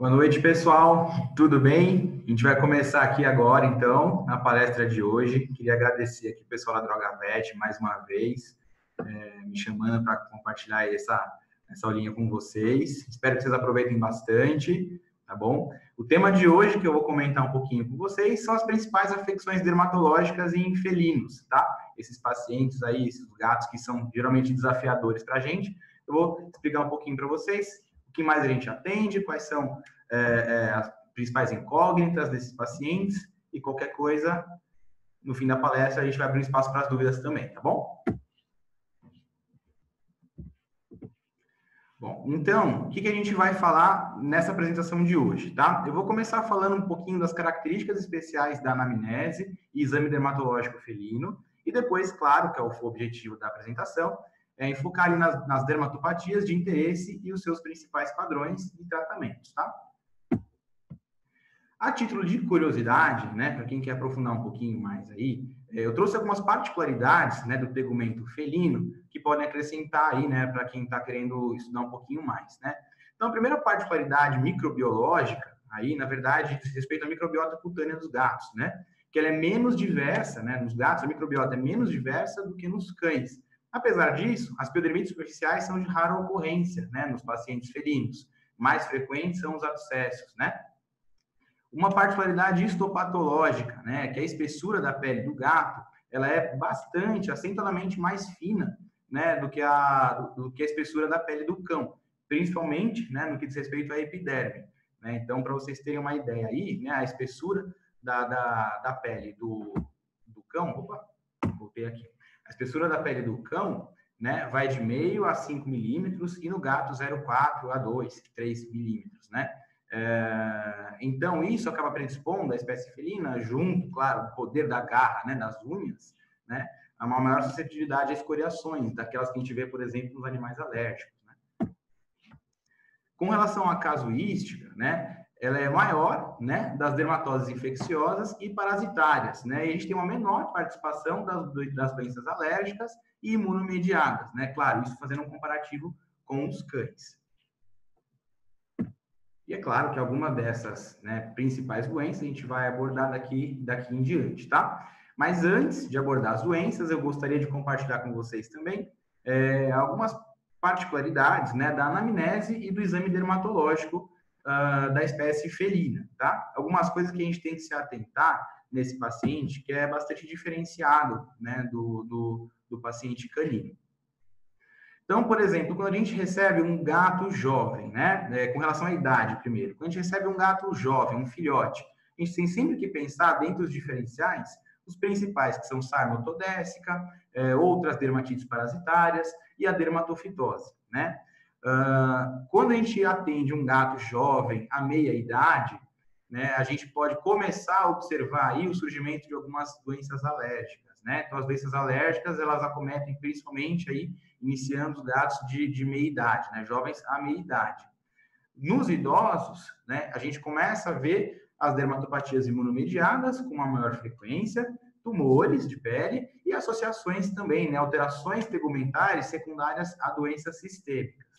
Boa noite, pessoal. Tudo bem? A gente vai começar aqui agora, então, na palestra de hoje. Queria agradecer aqui o pessoal da DrogaVet mais uma vez, me chamando para compartilhar essa aulinha com vocês. Espero que vocês aproveitem bastante, tá bom? O tema de hoje, que eu vou comentar um pouquinho com vocês, são as principais afecções dermatológicas em felinos, tá? Esses pacientes aí, esses gatos que são geralmente desafiadores para a gente. Eu vou explicar um pouquinho para vocês o que mais a gente atende, quais são as principais incógnitas desses pacientes e qualquer coisa, no fim da palestra, a gente vai abrir um espaço para as dúvidas também, tá bom? Bom, então, o que a gente vai falar nessa apresentação de hoje, tá? Eu vou começar falando um pouquinho das características especiais da anamnese e exame dermatológico felino, e depois, claro, que é o objetivo da apresentação, enfocar ali nas dermatopatias de interesse e os seus principais padrões de tratamentos, tá? A título de curiosidade, né, para quem quer aprofundar um pouquinho mais aí, eu trouxe algumas particularidades, né, do tegumento felino que podem acrescentar aí, né, para quem está querendo estudar um pouquinho mais, né? Então, a primeira particularidade microbiológica, aí, na verdade, diz respeito à microbiota cutânea dos gatos, né? Que ela é menos diversa, né? Nos gatos, a microbiota é menos diversa do que nos cães. Apesar disso, as piodermites superficiais são de rara ocorrência, né, nos pacientes felinos. Mais frequentes são os abscessos, né? Uma particularidade histopatológica, né, que a espessura da pele do gato, ela é bastante, acentuadamente mais fina, né, do que a espessura da pele do cão, principalmente, né, no que diz respeito à epiderme, né? Então, para vocês terem uma ideia aí, né, a espessura da pele do cão, opa, voltei aqui, a espessura da pele do cão, né, vai de meio a 5 milímetros e no gato 0,4 a 2, 3 milímetros, né? Então, isso acaba predispondo a espécie felina, junto, claro, do poder da garra, né, das unhas, né, a uma maior suscetibilidade a escoriações, daquelas que a gente vê, por exemplo, nos animais alérgicos, né. Com relação à casuística, né, ela é maior, né, das dermatoses infecciosas e parasitárias, né, e a gente tem uma menor participação das doenças alérgicas e imunomediadas, né, claro, isso fazendo um comparativo com os cães. E é claro que alguma dessas, né, principais doenças a gente vai abordar daqui em diante, tá? Mas antes de abordar as doenças, eu gostaria de compartilhar com vocês também algumas particularidades, né, da anamnese e do exame dermatológico da espécie felina, tá? Algumas coisas que a gente tem que se atentar nesse paciente, que é bastante diferenciado, né, do paciente canino. Então, por exemplo, quando a gente recebe um gato jovem, né, com relação à idade primeiro, quando a gente recebe um gato jovem, um filhote, a gente tem sempre que pensar, dentre os diferenciais, os principais, que são sarna ortodésica, outras dermatites parasitárias e a dermatofitose, né? Quando a gente atende um gato jovem a meia idade, né, a gente pode começar a observar aí o surgimento de algumas doenças alérgicas, né? Então, as doenças alérgicas, elas acometem principalmente aí, iniciando os gatos de meia idade, né? Jovens a meia idade. Nos idosos, né, a gente começa a ver as dermatopatias imunomediadas com uma maior frequência, tumores de pele e associações também, né, alterações tegumentares secundárias a doenças sistêmicas.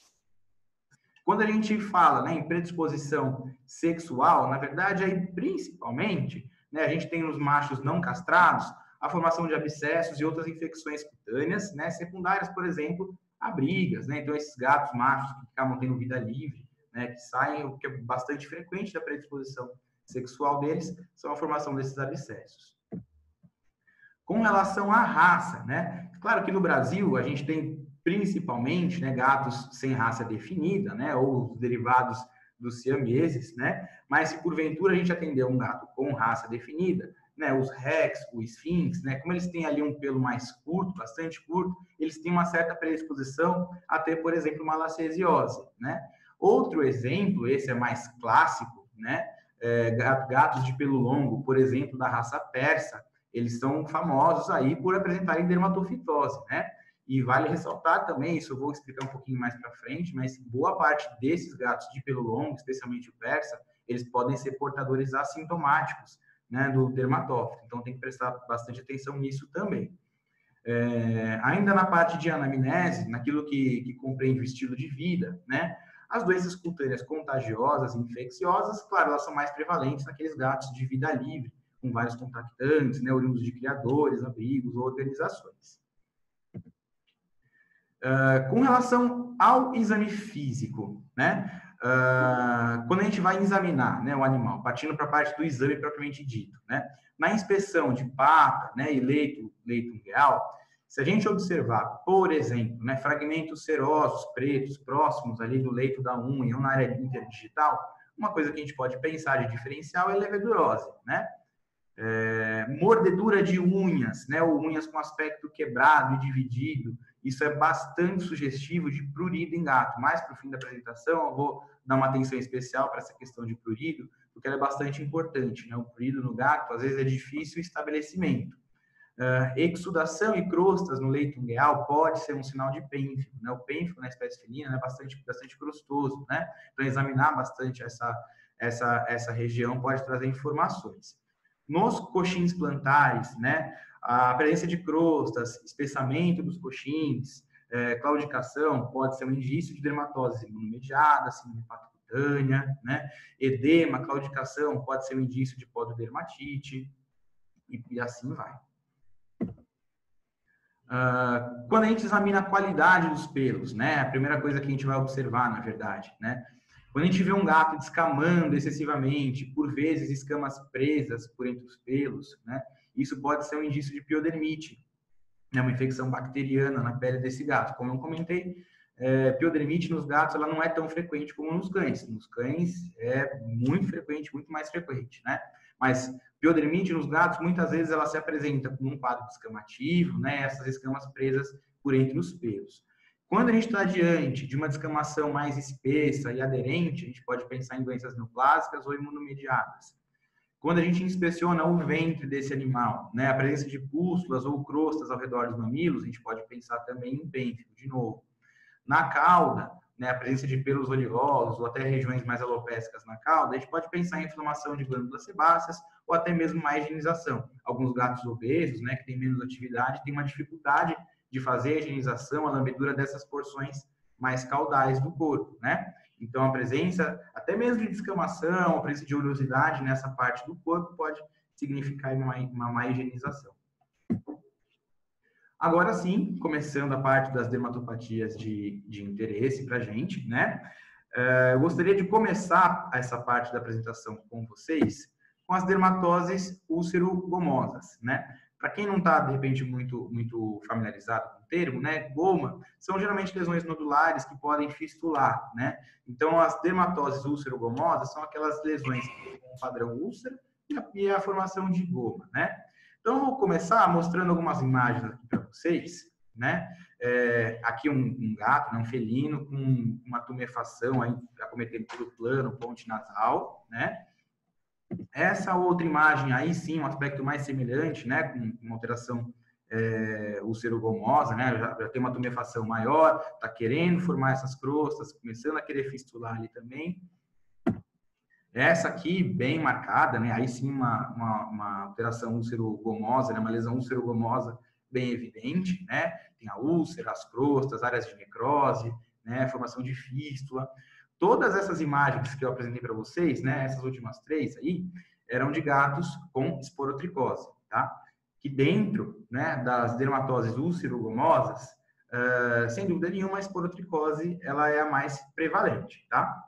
Quando a gente fala, né, em predisposição sexual, na verdade, aí principalmente, né, a gente tem nos machos não castrados a formação de abscessos e outras infecções cutâneas, né, secundárias, por exemplo, a brigas, né? Então, esses gatos machos que acabam tendo vida livre, né, que saem, o que é bastante frequente da predisposição sexual deles, são a formação desses abscessos. Com relação à raça, né? Claro que no Brasil a gente tem principalmente, né, gatos sem raça definida, né, ou os derivados dos siameses, né? Mas se porventura a gente atender um gato com raça definida, né, os Rex, o Sphinx, né, como eles têm ali um pelo mais curto, bastante curto, eles têm uma certa predisposição a ter, por exemplo, uma lacesiose, né? Outro exemplo, esse é mais clássico, né, gatos de pelo longo, por exemplo, da raça persa, eles são famosos aí por apresentarem dermatofitose, né? E vale ressaltar também, isso eu vou explicar um pouquinho mais para frente, mas boa parte desses gatos de pelo longo, especialmente o persa, eles podem ser portadores assintomáticos, né, do dermatófito. Então, tem que prestar bastante atenção nisso também. Ainda na parte de anamnese, naquilo que compreende o estilo de vida, né? As doenças cutâneas contagiosas e infecciosas, claro, elas são mais prevalentes naqueles gatos de vida livre, com vários contactantes, né, oriundos de criadores, abrigos ou organizações. Com relação ao exame físico, né, quando a gente vai examinar, né, o animal, partindo para a parte do exame propriamente dito, né, na inspeção de pata, né, e leito ungueal, se a gente observar, por exemplo, né, fragmentos serosos, pretos, próximos ali do leito da unha ou na área interdigital, uma coisa que a gente pode pensar de diferencial é levedurose, né? Mordedura de unhas, né, ou unhas com aspecto quebrado e dividido, isso é bastante sugestivo de prurido em gato. Mais para o fim da apresentação, eu vou dar uma atenção especial para essa questão de prurido, porque ela é bastante importante, né? O prurido no gato, às vezes, é difícil o estabelecimento. Exudação e crostas no leito ungueal pode ser um sinal de pênfilo, né? O pênfilo na espécie felina é bastante crostoso, né? Então, examinar bastante essa região pode trazer informações. Nos coxins plantares, né? A presença de crostas, espessamento dos coxins, claudicação, pode ser um indício de dermatose imunomediada, síndrome hepatocutânea, né? Edema, claudicação, pode ser um indício de pododermatite, e assim vai. Quando a gente examina a qualidade dos pelos, né? A primeira coisa que a gente vai observar, na verdade, né? Quando a gente vê um gato descamando excessivamente, por vezes escamas presas por entre os pelos, né? Isso pode ser um indício de piodermite, né? Uma infecção bacteriana na pele desse gato. Como eu comentei, piodermite nos gatos ela não é tão frequente como nos cães. Nos cães é muito frequente, muito mais frequente, né? Mas piodermite nos gatos, muitas vezes ela se apresenta com um quadro descamativo, né? Essas escamas presas por entre os pelos. Quando a gente está diante de uma descamação mais espessa e aderente, a gente pode pensar em doenças neoplásicas ou imunomediadas. Quando a gente inspeciona o ventre desse animal, né, a presença de pústulas ou crostas ao redor dos mamilos, a gente pode pensar também em pênfilo, de novo. Na cauda, né, a presença de pelos oleosos ou até regiões mais alopécicas na cauda, a gente pode pensar em inflamação de glândulas sebáceas ou até mesmo má higienização. Alguns gatos obesos, né, que têm menos atividade, têm uma dificuldade de fazer a higienização, a lambedura dessas porções mais caudais do corpo, né? Então, a presença, até mesmo de descamação, a presença de oleosidade nessa parte do corpo pode significar uma má higienização. Agora sim, começando a parte das dermatopatias de interesse para a gente, né? Eu gostaria de começar essa parte da apresentação com vocês com as dermatoses úlcero-gomosas, né? Para quem não está, de repente, muito familiarizado com o termo, né? Goma são geralmente lesões nodulares que podem fistular, né? Então, as dermatoses úlcero-gomosas são aquelas lesões com padrão úlcero e a formação de goma, né? Então, eu vou começar mostrando algumas imagens aqui para vocês, né? Aqui um gato, né? Um felino com uma tumefação aí acometendo todo o plano, ponte nasal, né? Essa outra imagem aí sim, um aspecto mais semelhante, né, com uma alteração ulcerogomosa, né, já tem uma tumefação maior, está querendo formar essas crostas, começando a querer fistular ali também. Essa aqui, bem marcada, né, aí sim uma alteração ulcerogomosa, né, uma lesão ulcerogomosa bem evidente, né, tem a úlcera, as crostas, áreas de necrose, né, formação de fístula. Todas essas imagens que eu apresentei para vocês, né, essas últimas três aí, eram de gatos com esporotricose, tá? Que dentro, né, das dermatoses ulcerogomosas, sem dúvida nenhuma, a esporotricose, ela é a mais prevalente, tá?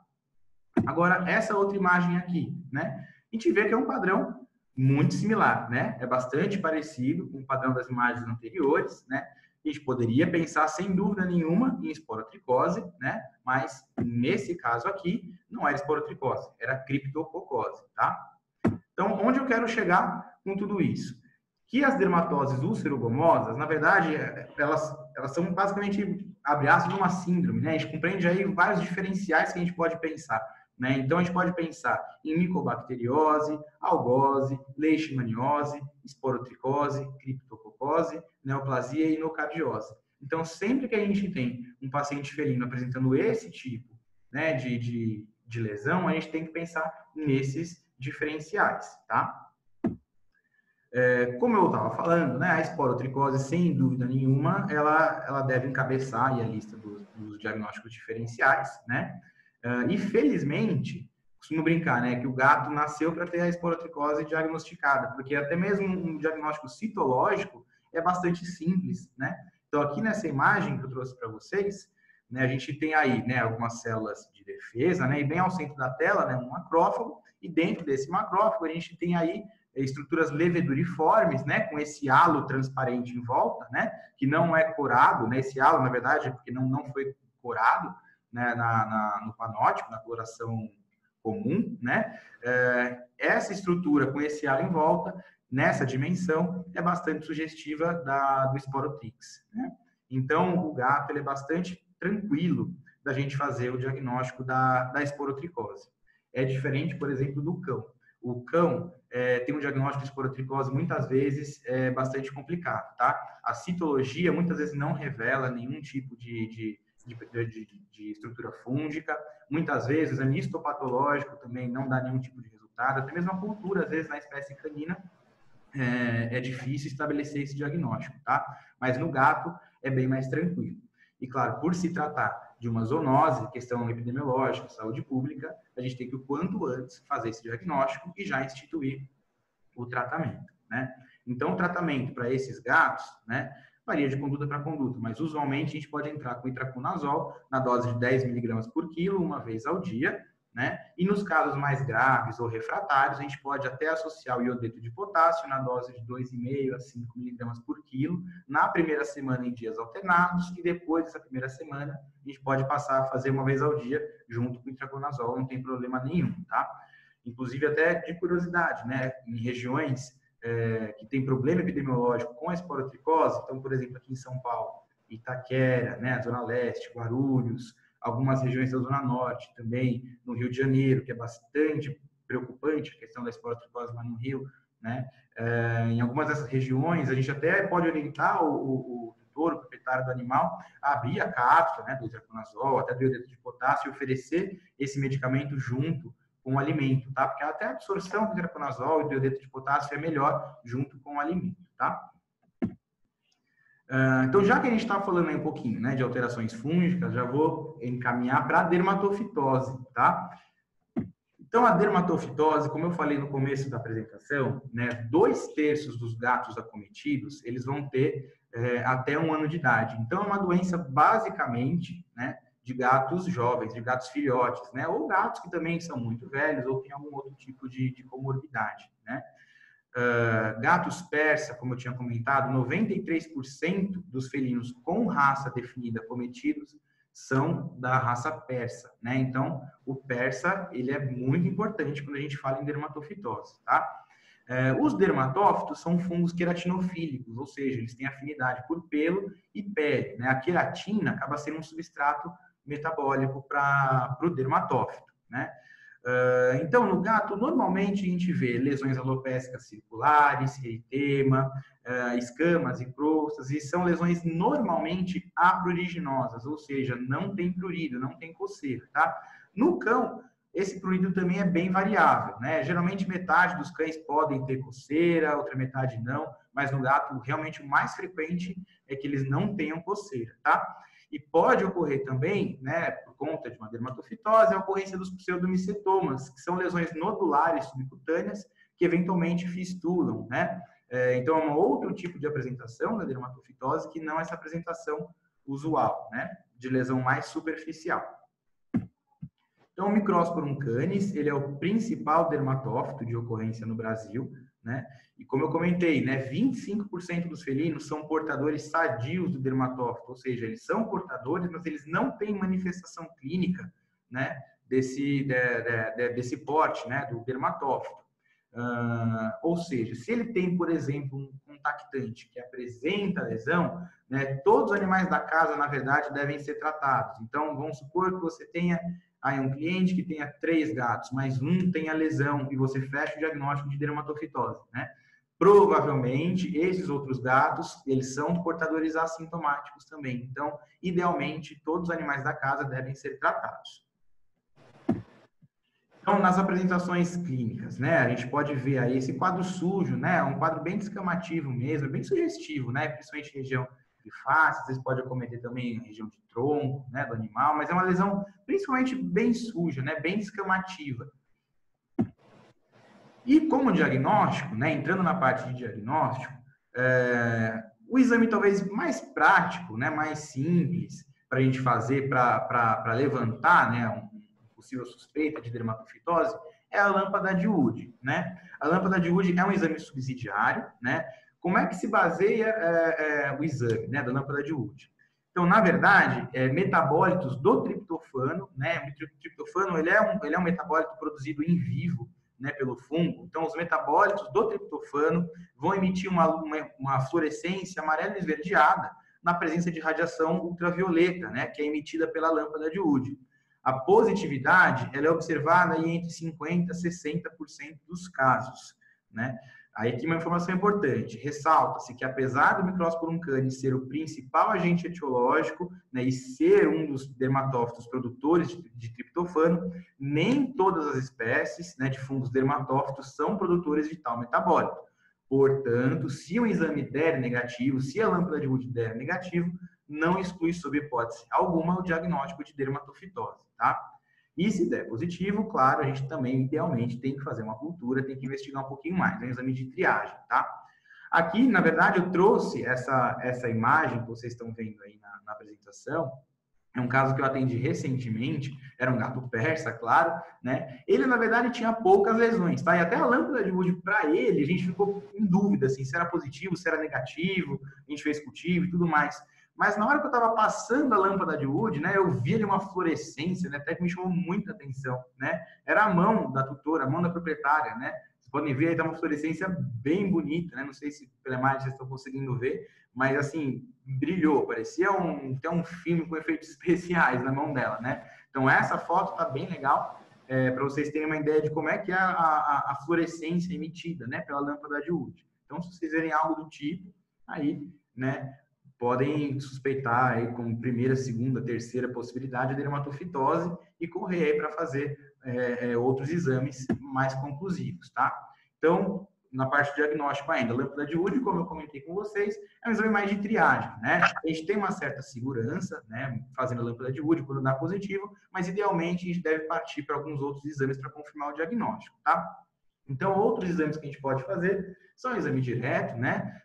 Agora, essa outra imagem aqui, né, a gente vê que é um padrão muito similar, né? É bastante parecido com o padrão das imagens anteriores, né? A gente poderia pensar, sem dúvida nenhuma, em esporotricose, né? Mas, nesse caso aqui, não era esporotricose, era criptococose, tá? Então, onde eu quero chegar com tudo isso? Que as dermatoses ulcerogomosas, na verdade, elas são basicamente, abre aspas, uma síndrome, né? A gente compreende aí vários diferenciais que a gente pode pensar, né? Então, a gente pode pensar em micobacteriose, algose, leishmaniose, esporotricose, criptococose, neoplasia e inocardiose. Então, sempre que a gente tem um paciente felino apresentando esse tipo, né, de lesão, a gente tem que pensar nesses diferenciais, tá? Como eu estava falando, né, a esporotricose, sem dúvida nenhuma, ela deve encabeçar aí a lista dos diagnósticos diferenciais, né? E felizmente, costumo brincar, né, que o gato nasceu para ter a esporotricose diagnosticada, porque até mesmo um diagnóstico citológico é bastante simples, né? Então, aqui nessa imagem que eu trouxe para vocês, né, a gente tem aí, né, algumas células de defesa, né, e bem ao centro da tela, né, um macrófago, e dentro desse macrófago a gente tem aí estruturas leveduriformes, né, com esse halo transparente em volta, né, que não é corado, né, esse halo, na verdade, é porque não foi corado, né, no panótipo, na coloração comum, né, essa estrutura com esse halo em volta, nessa dimensão, é bastante sugestiva do Sporotrix, né. Então, o gato ele é bastante tranquilo da gente fazer o diagnóstico da esporotricose. É diferente, por exemplo, do cão. O cão tem um diagnóstico de esporotricose muitas vezes bastante complicado, tá? A citologia muitas vezes não revela nenhum tipo de estrutura fúngica. Muitas vezes o exame histopatológico também não dá nenhum tipo de resultado. Até mesmo a cultura, às vezes, na espécie canina, é difícil estabelecer esse diagnóstico, tá? Mas no gato é bem mais tranquilo. E, claro, por se tratar de uma zoonose, questão epidemiológica, saúde pública, a gente tem que, o quanto antes, fazer esse diagnóstico e já instituir o tratamento, né? Então, o tratamento para esses gatos, né, varia de conduta para conduta, mas usualmente a gente pode entrar com itraconazol na dose de 10 miligramas por quilo, uma vez ao dia, né? E nos casos mais graves ou refratários, a gente pode até associar o iodeto de potássio na dose de 2,5 a 5 miligramas por quilo, na primeira semana em dias alternados, e depois dessa primeira semana, a gente pode passar a fazer uma vez ao dia, junto com o itraconazol, não tem problema nenhum, tá? Inclusive, até de curiosidade, né? Em regiões que tem problema epidemiológico com a esporotricose, então, por exemplo, aqui em São Paulo, Itaquera, né? A Zona Leste, Guarulhos, algumas regiões da Zona Norte também, no Rio de Janeiro, que é bastante preocupante a questão da esporotricose lá no Rio, né? Em algumas dessas regiões, a gente até pode orientar o tutor, o proprietário do animal, a abrir a cápsula, né, do itraconazol, até do iodeto de potássio, e oferecer esse medicamento junto com o alimento, tá? Porque até a absorção do itraconazol e do iodeto de potássio é melhor junto com o alimento, tá? Então, já que a gente está falando aí um pouquinho, né, de alterações fúngicas, já vou encaminhar para a dermatofitose, tá? Então, a dermatofitose, como eu falei no começo da apresentação, né, 2/3 dos gatos acometidos, eles vão ter até 1 ano de idade. Então, é uma doença basicamente, né, de gatos jovens, de gatos filhotes, né, ou gatos que também são muito velhos ou têm algum outro tipo de comorbidade, né? Gatos persa, como eu tinha comentado, 93% dos felinos com raça definida acometidos são da raça persa, né? Então, o persa, ele é muito importante quando a gente fala em dermatofitose, tá? Os dermatófitos são fungos queratinofílicos, ou seja, eles têm afinidade por pelo e pele, né? A queratina acaba sendo um substrato metabólico para o dermatófito, né? Então, no gato, normalmente a gente vê lesões alopécicas circulares, eritema, escamas e crostas, e são lesões normalmente apruriginosas, ou seja, não tem prurido, não tem coceira, tá? No cão, esse prurido também é bem variável, né? Geralmente metade dos cães podem ter coceira, outra metade não, mas no gato, realmente o mais frequente é que eles não tenham coceira, tá? E pode ocorrer também, né, por conta de uma dermatofitose, a ocorrência dos pseudomicetomas, que são lesões nodulares subcutâneas que eventualmente fistulam, né? Então, é um outro tipo de apresentação da dermatofitose que não essa apresentação usual, né, de lesão mais superficial. Então, o Microsporum canis, ele é o principal dermatófito de ocorrência no Brasil, né? E como eu comentei, né, 25% dos felinos são portadores sadios do dermatófito, ou seja, eles são portadores, mas eles não têm manifestação clínica, né, desse porte, né, do dermatófito. Ou seja, se ele tem, por exemplo, um contactante que apresenta lesão, né, todos os animais da casa, na verdade, devem ser tratados. Então, vamos supor que você tenha aí um cliente que tenha 3 gatos, mas um tenha lesão e você fecha o diagnóstico de dermatofitose, né? Provavelmente, esses outros gatos, eles são portadores assintomáticos também. Então, idealmente, todos os animais da casa devem ser tratados. Então, nas apresentações clínicas, né, a gente pode ver aí esse quadro sujo, né, um quadro bem descamativo mesmo, bem sugestivo, né, principalmente em região face, às vezes pode acometer também a região de tronco, né, do animal, mas é uma lesão principalmente bem suja, né, bem descamativa. E como diagnóstico, né, entrando na parte de diagnóstico, o exame talvez mais prático, né, mais simples para a gente fazer para levantar, né, uma possível suspeita de dermatofitose é a lâmpada de Wood, né? A lâmpada de Wood é um exame subsidiário, né? Como é que se baseia o exame, né, da lâmpada de Wood? Então, na verdade, metabólitos do triptofano, né? O triptofano ele é um metabólito produzido em vivo, né, pelo fungo. Então, os metabólitos do triptofano vão emitir uma fluorescência amarela esverdeada na presença de radiação ultravioleta, né, que é emitida pela lâmpada de Wood. A positividade ela é observada aí entre 50% a 60% dos casos, né? Aí aqui uma informação importante, ressalta-se que apesar do Microsporum canis ser o principal agente etiológico, né, e ser um dos dermatófitos produtores de triptofano, nem todas as espécies, né, de fungos dermatófitos são produtores de tal metabólito. Portanto, se o exame der negativo, se a lâmpada de Wood der negativo, não exclui sob hipótese alguma o diagnóstico de dermatofitose, tá? E se der positivo, claro, a gente também, idealmente, tem que fazer uma cultura, tem que investigar um pouquinho mais, é um exame de triagem, tá? Aqui, na verdade, eu trouxe essa imagem que vocês estão vendo aí na apresentação. É um caso que eu atendi recentemente, era um gato persa, claro, né? Ele, na verdade, tinha poucas lesões, tá? E até a lâmpada de Wood, para ele, a gente ficou em dúvida, assim, se era positivo, se era negativo, a gente fez cultivo e tudo mais. Mas na hora que eu estava passando a lâmpada de Wood, né, eu vi ali uma fluorescência, né, até que me chamou muita atenção, né? Era a mão da tutora, a mão da proprietária, né? Vocês podem ver aí, tá uma fluorescência bem bonita, né? Não sei se pela imagem vocês estão conseguindo ver, mas assim, brilhou, parecia até um filme com efeitos especiais na mão dela, né? Então essa foto tá bem legal, para vocês terem uma ideia de como é que é a fluorescência emitida, né, pela lâmpada de Wood. Então, se vocês verem algo do tipo, aí, né, podem suspeitar aí como primeira, segunda, terceira possibilidade a dermatofitose e correr aí para fazer outros exames mais conclusivos, tá? Então, na parte de diagnóstico ainda, a lâmpada de Wood, como eu comentei com vocês, é um exame mais de triagem, né? A gente tem uma certa segurança, né, fazendo a lâmpada de Wood quando dá positivo, mas idealmente a gente deve partir para alguns outros exames para confirmar o diagnóstico, tá? Então, outros exames que a gente pode fazer são o exame direto, né?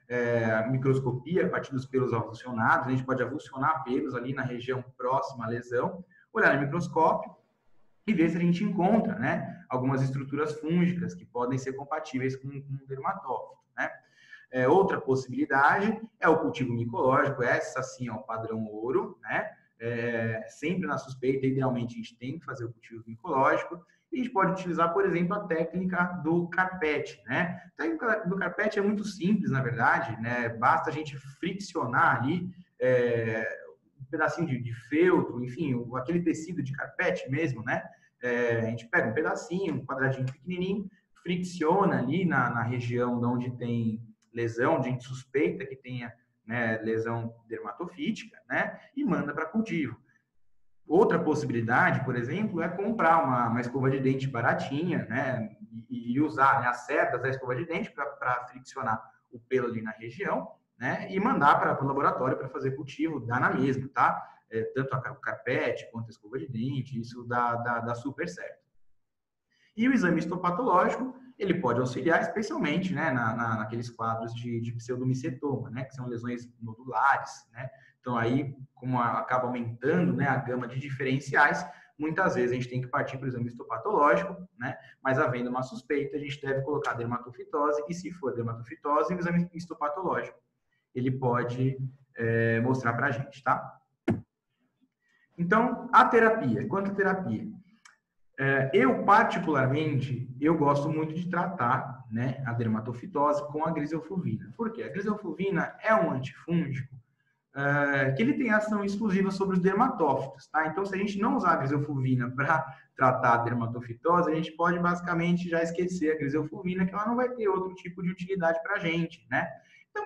Microscopia a partir dos pelos avulsionados, a gente pode avulsionar pelos ali na região próxima à lesão, olhar no microscópio e ver se a gente encontra, né, algumas estruturas fúngicas que podem ser compatíveis com um dermatófito, né? Outra possibilidade é o cultivo micológico, essa sim é o padrão ouro, né? Sempre na suspeita, idealmente a gente tem que fazer o cultivo micológico. E a gente pode utilizar, por exemplo, a técnica do carpete, né? A técnica do carpete é muito simples, na verdade, né? Basta a gente friccionar ali um pedacinho de feltro, enfim, aquele tecido de carpete mesmo, né? A gente pega um pedacinho, um quadradinho pequenininho, fricciona ali na região onde tem lesão, onde a gente suspeita que tenha, né, lesão dermatofítica, né? E manda para cultivo. Outra possibilidade, por exemplo, é comprar uma escova de dente baratinha, né, e usar, né, as cerdas da escova de dente para friccionar o pelo ali na região, né, e mandar para o laboratório para fazer cultivo, dá na mesma, tá? Tanto o carpete quanto a escova de dente, isso dá super certo. E o exame histopatológico, ele pode auxiliar especialmente, né, naqueles quadros de pseudomicetoma, né, que são lesões nodulares, né? Então, aí, como acaba aumentando, né, a gama de diferenciais, muitas vezes a gente tem que partir para o exame histopatológico, né? Mas havendo uma suspeita, a gente deve colocar dermatofitose, e se for dermatofitose, o exame histopatológico, ele pode mostrar para a gente, tá? Então, a terapia. Quanto à terapia? Eu, particularmente, eu gosto muito de tratar, né, a dermatofitose com a griselfulvina. Por quê? A griselfulvina é um antifúngico que ele tem ação exclusiva sobre os dermatófitos, tá? Então, se a gente não usar a griselfulvina para tratar a dermatofitose, a gente pode basicamente já esquecer a griselfulvina, que ela não vai ter outro tipo de utilidade para a gente, né? Então,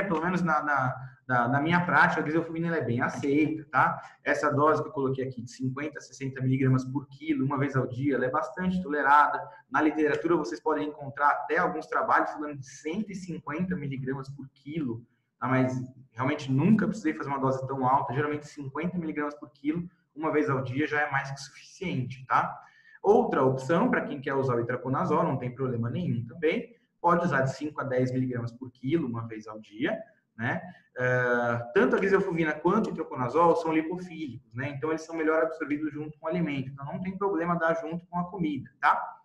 pelo menos na minha prática, a griselfulvina é bem aceita, tá? Essa dose que eu coloquei aqui, de 50 a 60 miligramas por quilo, uma vez ao dia, ela é bastante tolerada. Na literatura, vocês podem encontrar até alguns trabalhos falando de 150 miligramas por quilo, tá? Mas realmente nunca precisei fazer uma dose tão alta, geralmente 50 miligramas por quilo, uma vez ao dia já é mais que suficiente, tá? Outra opção, para quem quer usar o itraconazol, não tem problema nenhum também, pode usar de 5 a 10 miligramas por quilo, uma vez ao dia, né? Tanto a gliselfuvina quanto o itraconazol são lipofílicos, né? Então, eles são melhor absorvidos junto com o alimento. Então, não tem problema dar junto com a comida, tá?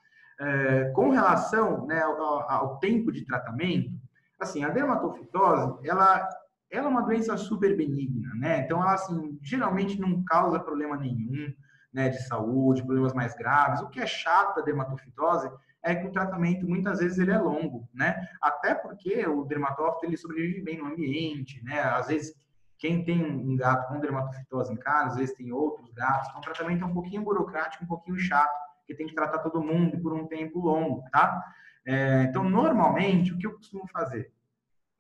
Com relação, né, ao tempo de tratamento, assim, a dermatofitose, ela é uma doença super benigna, né? Então, ela, assim, geralmente não causa problema nenhum, né, de saúde, problemas mais graves. O que é chato da dermatofitose é que o tratamento, muitas vezes, ele é longo, né? Até porque o dermatófito, ele sobrevive bem no ambiente, né? Às vezes, quem tem um gato com dermatofitose em casa, às vezes tem outros gatos, então o tratamento é um pouquinho burocrático, um pouquinho chato, porque tem que tratar todo mundo por um tempo longo, tá? Então, normalmente, o que eu costumo fazer?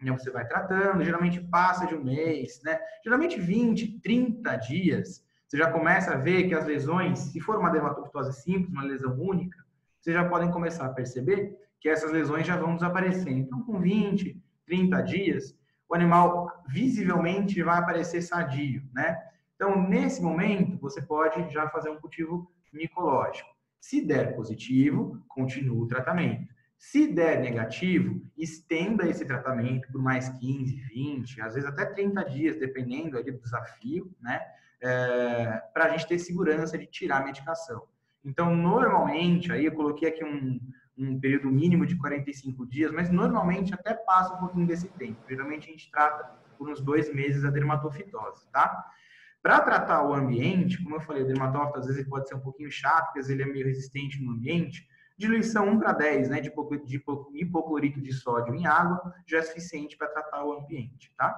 Você vai tratando, geralmente passa de um mês, né? Geralmente 20, 30 dias, você já começa a ver que as lesões, se for uma dermatofitose simples, uma lesão única, vocês já podem começar a perceber que essas lesões já vão desaparecer. Então, com 20, 30 dias, o animal visivelmente vai aparecer sadio, né? Então, nesse momento, você pode já fazer um cultivo micológico. Se der positivo, continue o tratamento. Se der negativo, estenda esse tratamento por mais 15, 20, às vezes até 30 dias, dependendo ali do desafio, né? Para a gente ter segurança de tirar a medicação. Então, normalmente, aí eu coloquei aqui um período mínimo de 45 dias, mas normalmente até passa um pouquinho desse tempo. Geralmente a gente trata por uns 2 meses a dermatofitose, tá? Para tratar o ambiente, como eu falei, o dermatófito às vezes ele pode ser um pouquinho chato, porque ele é meio resistente no ambiente. Diluição 1:10, né, de hipoclorito de sódio em água já é suficiente para tratar o ambiente, tá?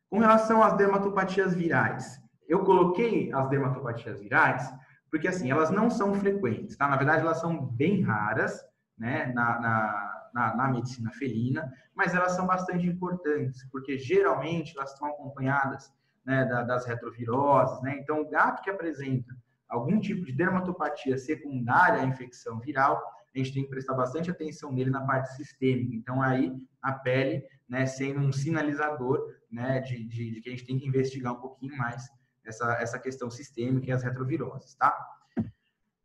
Com relação às dermatopatias virais, eu coloquei as dermatopatias virais porque, assim, elas não são frequentes, tá? Na verdade, elas são bem raras, né, na medicina felina, mas elas são bastante importantes, porque geralmente elas estão acompanhadas, né, das retroviroses, né? Então, o gato que apresenta algum tipo de dermatopatia secundária à infecção viral, a gente tem que prestar bastante atenção nele na parte sistêmica. Então, aí, a pele, né, sendo um sinalizador, né, de que a gente tem que investigar um pouquinho mais essa questão sistêmica e as retroviroses, tá?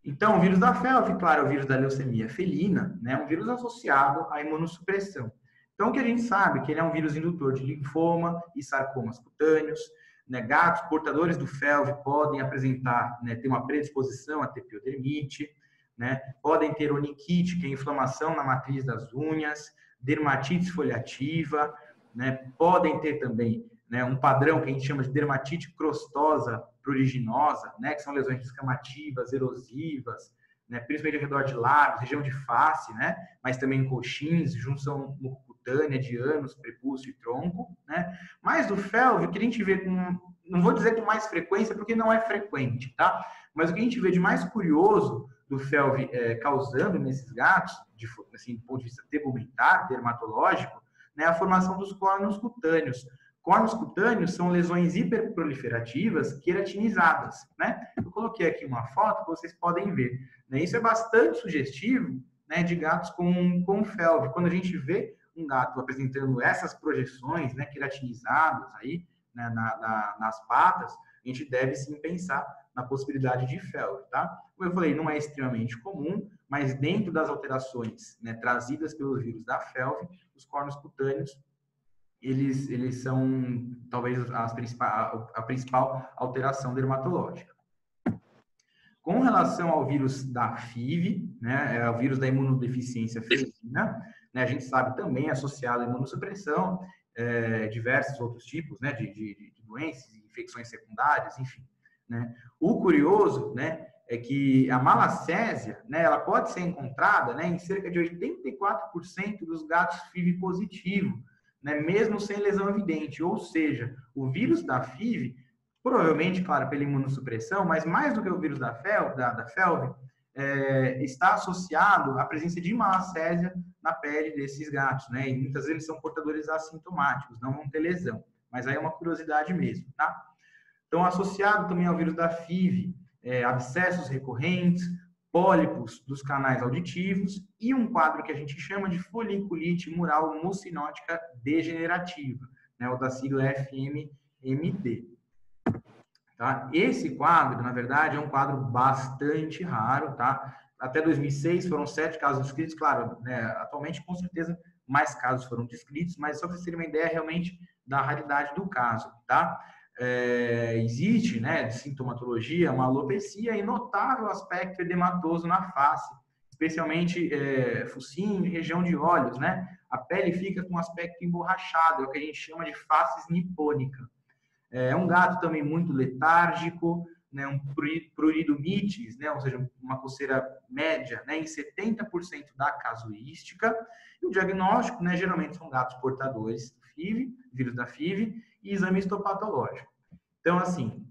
Então, o vírus da felve, claro, é o vírus da leucemia felina, né, um vírus associado à imunossupressão. Então, o que a gente sabe é que ele é um vírus indutor de linfoma e sarcomas cutâneos, né, gatos portadores do felve podem apresentar, né, ter uma predisposição a ter piodermite, né, podem ter oniquite, que é inflamação na matriz das unhas, dermatite esfoliativa, né, podem ter também, né, um padrão que a gente chama de dermatite crostosa pruriginosa, né, que são lesões descamativas, erosivas, né, principalmente ao redor de lábios, região de face, né, mas também em coxins, junção mucocutânea de ânus, prepúcio e tronco, né. Mas do felve, o que a gente vê com, não vou dizer com mais frequência, porque não é frequente, tá? Mas o que a gente vê de mais curioso do felve causando nesses gatos, assim, do ponto de vista tegumentar, dermatológico, né, a formação dos córneos cutâneos. Córneos cutâneos são lesões hiperproliferativas queratinizadas, né? Eu coloquei aqui uma foto que vocês podem ver, né? Isso é bastante sugestivo, né, de gatos com felve. Quando a gente vê um gato apresentando essas projeções, né, queratinizadas aí, né, nas patas, a gente deve sim pensar na possibilidade de felve, tá? Como eu falei, não é extremamente comum, mas dentro das alterações, né, trazidas pelo vírus da felve, os córneos cutâneos eles são talvez a principal alteração dermatológica. Com relação ao vírus da FIV, né, é o vírus da imunodeficiência felina, né, a gente sabe também associado à imunossupressão, diversos outros tipos, né, de doenças, infecções secundárias, enfim, né. O curioso, né, é que a malacésia, né, ela pode ser encontrada, né, em cerca de 84% dos gatos FIV positivos, né, mesmo sem lesão evidente, ou seja, o vírus da FIV, provavelmente, claro, pela imunossupressão, mas mais do que o vírus da felve, está associado à presença de malacésia na pele desses gatos, né, e muitas vezes eles são portadores assintomáticos, não vão ter lesão, mas aí é uma curiosidade mesmo, tá? Então, associado também ao vírus da FIV, abscessos recorrentes, pólipos dos canais auditivos e um quadro que a gente chama de foliculite mural mucinótica degenerativa, né, o da sigla FMMD. Tá? Esse quadro, na verdade, é um quadro bastante raro, tá? Até 2006 foram 7 casos descritos, claro, né, atualmente com certeza mais casos foram descritos, mas só para vocês terem uma ideia realmente da raridade do caso, tá? Existe, né, de sintomatologia, uma alopecia e notável aspecto edematoso na face, especialmente focinho e região de olhos, né? A pele fica com um aspecto emborrachado, é o que a gente chama de face nipônica. É um gato também muito letárgico, né, um prurido mites, né, ou seja, uma coceira média, né, em 70% da casuística. E o diagnóstico, né, geralmente são gatos portadores do FIV, vírus da FIV, e exame histopatológico. Então, assim,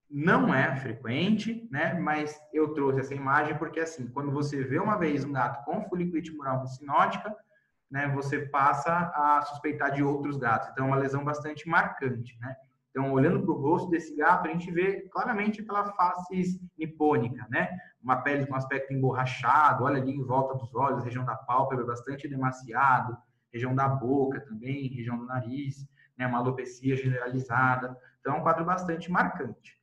não é frequente, né, mas eu trouxe essa imagem porque, assim, quando você vê uma vez um gato com foliculite mural mucinótica, né, você passa a suspeitar de outros gatos. Então, é uma lesão bastante marcante, né? Então, olhando para o rosto desse gato, a gente vê claramente aquela face nipônica, né? Uma pele com aspecto emborrachado, olha ali em volta dos olhos, região da pálpebra bastante edemaciado, região da boca também, região do nariz, né? Uma alopecia generalizada. Então, é um quadro bastante marcante.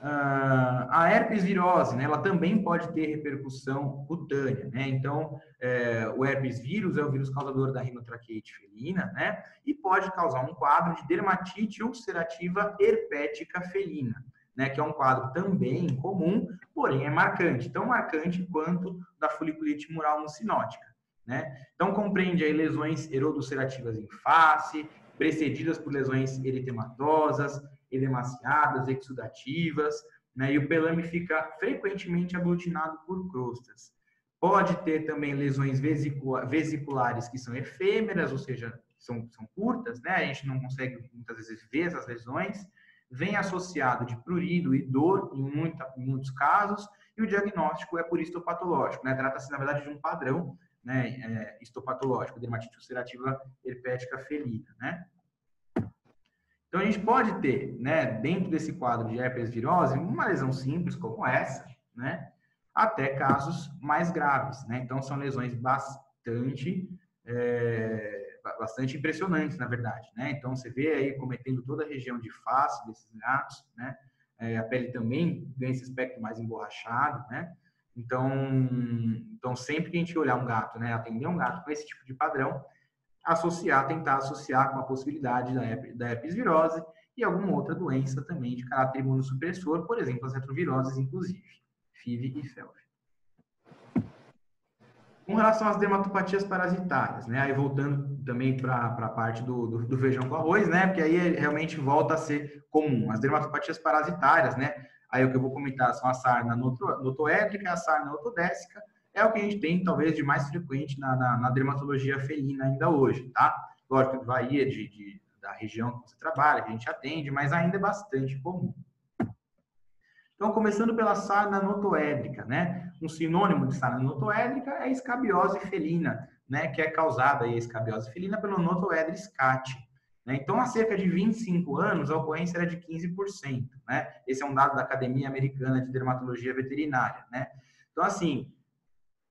A herpes virose, né, ela também pode ter repercussão cutânea, né? Então, o herpes vírus é o vírus causador da rinotraqueite felina, né? E pode causar um quadro de dermatite ulcerativa herpética felina, né? Que é um quadro também comum, porém é marcante, tão marcante quanto da foliculite mural mucinótica, né? Então, compreende aí lesões erodulcerativas em face, precedidas por lesões eritematosas, edemaciadas, exudativas, né? E o pelame fica frequentemente aglutinado por crostas. Pode ter também lesões vesiculares que são efêmeras, ou seja, são curtas, né? A gente não consegue muitas vezes ver essas lesões. Vem associado de prurido e dor em muitos casos, e o diagnóstico é por histopatológico, né? Trata-se, na verdade, de um padrão, né, histopatológico, dermatite ulcerativa herpética felina, né? Então, a gente pode ter, né, dentro desse quadro de herpes virose, uma lesão simples como essa, né, até casos mais graves, né? Então, são lesões bastante impressionantes, na verdade, né? Então, você vê aí cometendo toda a região de face desses gatos, né? A pele também ganha esse aspecto mais emborrachado, né? Então, sempre que a gente olhar um gato, né, atender um gato com esse tipo de padrão, tentar associar com a possibilidade da herpes virose e alguma outra doença também de caráter imunossupressor, por exemplo, as retroviroses, inclusive, FIV e FeLV. Com relação às dermatopatias parasitárias, né? Aí voltando também para a parte do feijão com arroz, né? Porque aí realmente volta a ser comum. As dermatopatias parasitárias, né? Aí o que eu vou comentar são a sarna notoédrica e a sarna otodésica. É o que a gente tem, talvez, de mais frequente na dermatologia felina ainda hoje, tá? Lógico que varia da região que você trabalha, que a gente atende, mas ainda é bastante comum. Então, começando pela sarna notoédrica, né? Um sinônimo de sarna notoédrica é a escabiose felina, né? Que é causada aí, a escabiose felina pelo Notoedris cati. Né? Então, há cerca de 25 anos, a ocorrência era de 15%, né? Esse é um dado da Academia Americana de Dermatologia Veterinária, né? Então, assim,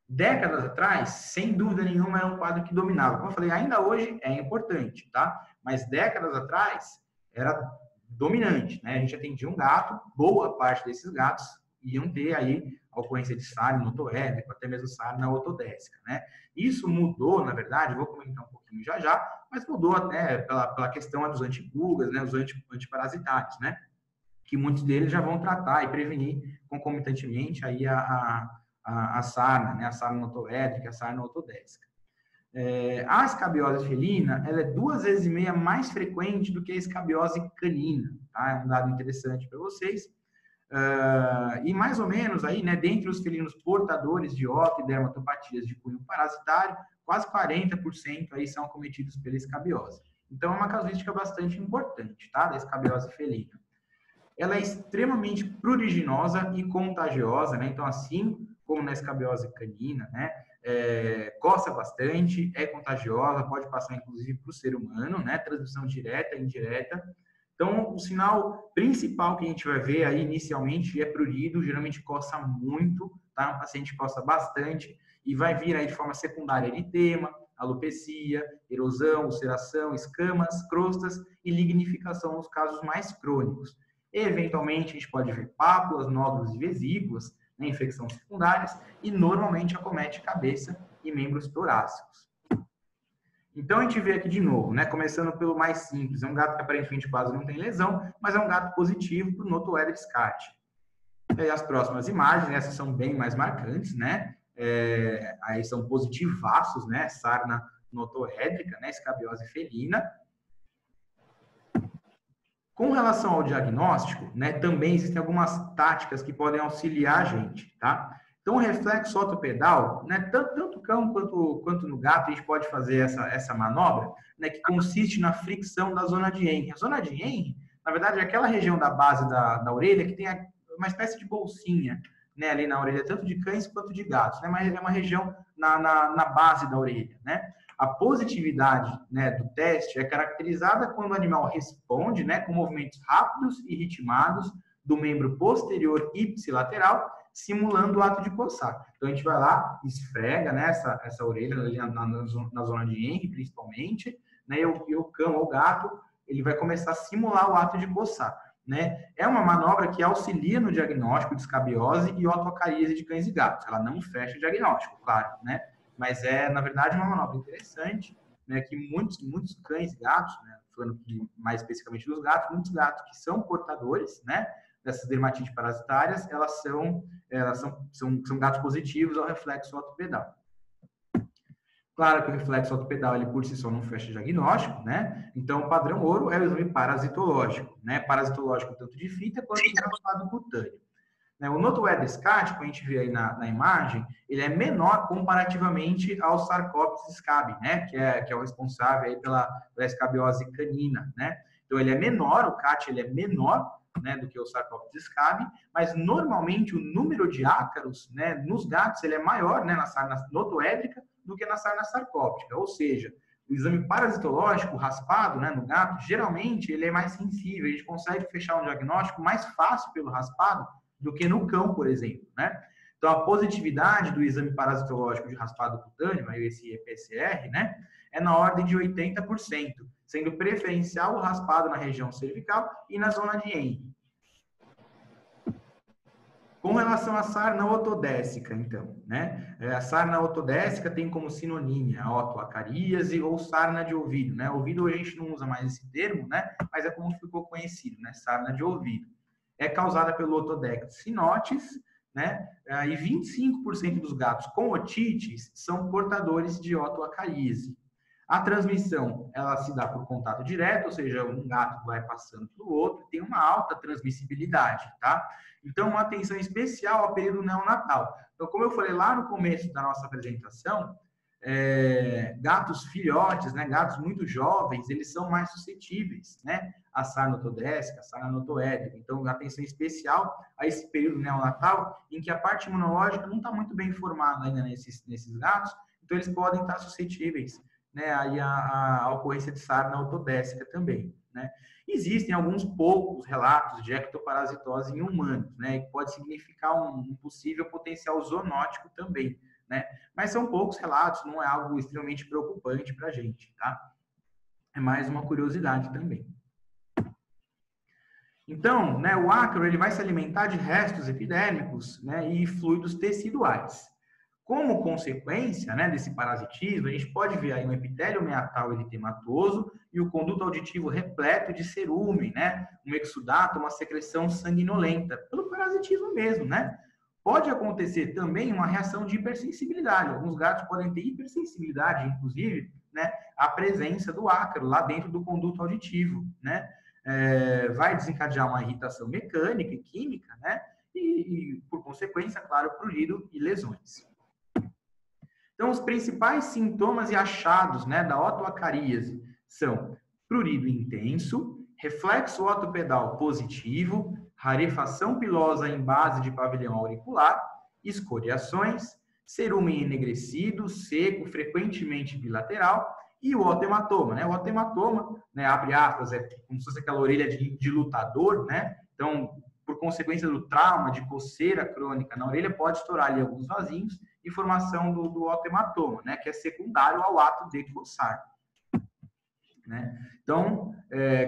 décadas atrás, sem dúvida nenhuma, era um quadro que dominava. Como eu falei, ainda hoje é importante, tá? Mas décadas atrás era dominante, né? A gente atendia um gato, boa parte desses gatos iam ter aí a ocorrência de sarna notoédrica, até mesmo sarna otodésica, né? Isso mudou, na verdade, vou comentar um pouquinho já, mas mudou até pela questão dos antipulgas, né? Os antiparasitários, né? Que muitos deles já vão tratar e prevenir concomitantemente aí a sarna, né? A sarna notoédrica, a sarna otodésica. A escabiose felina, ela é 2,5 vezes mais frequente do que a escabiose canina, tá? É um dado interessante para vocês. E mais ou menos aí, né, dentre os felinos portadores de OP e dermatopatias de cunho parasitário, quase 40% aí são acometidos pela escabiose. Então, é uma casuística bastante importante, tá? Da escabiose felina. Ela é extremamente pruriginosa e contagiosa, né? Então, assim como na escabiose canina, né? Coça bastante, é contagiosa, pode passar inclusive para o ser humano, né? Transmissão direta e indireta. Então, o sinal principal que a gente vai ver aí inicialmente é prurido, geralmente coça muito, tá? O paciente coça bastante e vai vir aí de forma secundária eritema, alopecia, erosão, ulceração, escamas, crostas e lignificação nos casos mais crônicos. Eventualmente, a gente pode ver pápulas, nódulos e vesículas, né, infecções secundárias, e normalmente acomete cabeça e membros torácicos. Então, a gente vê aqui de novo, né, começando pelo mais simples, é um gato que aparentemente quase não tem lesão, mas é um gato positivo para o Notohedris cati. E aí as próximas imagens, essas são bem mais marcantes, né, aí são positivaços, né, sarna notohédrica, né, escabiose felina. Com relação ao diagnóstico, né, também existem algumas táticas que podem auxiliar a gente, tá? Então, o reflexo ortopedal, né, tanto no cão quanto no gato, a gente pode fazer essa manobra, né, que consiste na fricção da zona de Henry. A zona de Henry, na verdade, é aquela região da base da orelha que tem uma espécie de bolsinha, né, ali na orelha, tanto de cães quanto de gatos, né, mas é uma região na base da orelha, né? A positividade, né, do teste é caracterizada quando o animal responde, né, com movimentos rápidos e ritmados do membro posterior ipsilateral, simulando o ato de coçar. Então, a gente vai lá, esfrega, né, essa orelha na zona de Henry, principalmente, né, e o cão ou o gato, ele vai começar a simular o ato de coçar. Né? É uma manobra que auxilia no diagnóstico de escabiose e otocaríase de cães e gatos. Ela não fecha o diagnóstico, claro, né? Mas na verdade, uma manobra interessante, né, que muitos cães e gatos, né, falando mais especificamente dos gatos, muitos gatos que são portadores, né, dessas dermatites parasitárias, são gatos positivos ao reflexo ortopedal. Claro que o reflexo ortopedal, ele por si só não fecha diagnóstico, né? Então, o padrão ouro é o exame parasitológico, né? Parasitológico tanto de fita quanto de raspado cutâneo. O Notohedris cati, como a gente vê aí na imagem, ele é menor comparativamente ao Sarcoptes scabi, né? Que é o responsável aí pela escabiose canina, né? Então, ele é menor, o cati ele é menor, né, do que o Sarcoptes scabi, mas normalmente o número de ácaros, né, nos gatos ele é maior, né, na sarna notohédrica do que na sarna sarcóptica, ou seja, o exame parasitológico raspado, né, no gato, geralmente ele é mais sensível, a gente consegue fechar um diagnóstico mais fácil pelo raspado do que no cão, por exemplo, né? Então, a positividade do exame parasitológico de raspado cutâneo, esse EPCR, né, é na ordem de 80%, sendo preferencial o raspado na região cervical e na zona de Henry. Com relação à sarna otodécica, então, né? A sarna otodécica tem como sinônimo a otoacaríase ou sarna de ouvido, né? Ouvido a gente não usa mais esse termo, né? Mas é como ficou conhecido, né? Sarna de ouvido. É causada pelo Otodectes sinotis, né? E 25% dos gatos com otites são portadores de otoacaríase. A transmissão, ela se dá por contato direto, ou seja, um gato vai passando para o outro, tem uma alta transmissibilidade, tá? Então, uma atenção especial ao período neonatal. Então, como eu falei lá no começo da nossa apresentação, gatos filhotes, né, gatos muito jovens, eles são mais suscetíveis, né, a sarna otodécica, a sarna notohédrica. Então, atenção especial a esse período neonatal, em que a parte imunológica não está muito bem formada ainda nesses gatos, então eles podem estar suscetíveis, né, aí a ocorrência de sarna otodécica também, né. Existem alguns poucos relatos de ectoparasitose em humanos, né, que pode significar um possível potencial zoonótico também, né, mas são poucos relatos, não é algo extremamente preocupante para a gente, tá? É mais uma curiosidade também. Então, né, o ácaro ele vai se alimentar de restos epidérmicos, né, e fluidos teciduais. Como consequência, né, desse parasitismo, a gente pode ver aí um epitélio meatal eritematoso e o conduto auditivo repleto de cerume, né, um exudato, uma secreção sanguinolenta, pelo parasitismo mesmo, né? Pode acontecer também uma reação de hipersensibilidade. Alguns gatos podem ter hipersensibilidade, inclusive, né, à presença do ácaro lá dentro do conduto auditivo, né? Vai desencadear uma irritação mecânica e química, né? E por consequência, claro, prurido e lesões. Então, os principais sintomas e achados, né, da otoacaríase são prurido intenso, reflexo otopedal positivo, rarefação pilosa em base de pavilhão auricular, escoriações, cerume enegrecido, seco, frequentemente bilateral E o otematoma, né? O otematoma, né, abre aspas, é como se fosse aquela orelha de lutador, né? Então, por consequência do trauma, de coceira crônica na orelha, pode estourar ali alguns vasinhos e formação do otematoma, né? Que é secundário ao ato de coçar. Né? Então,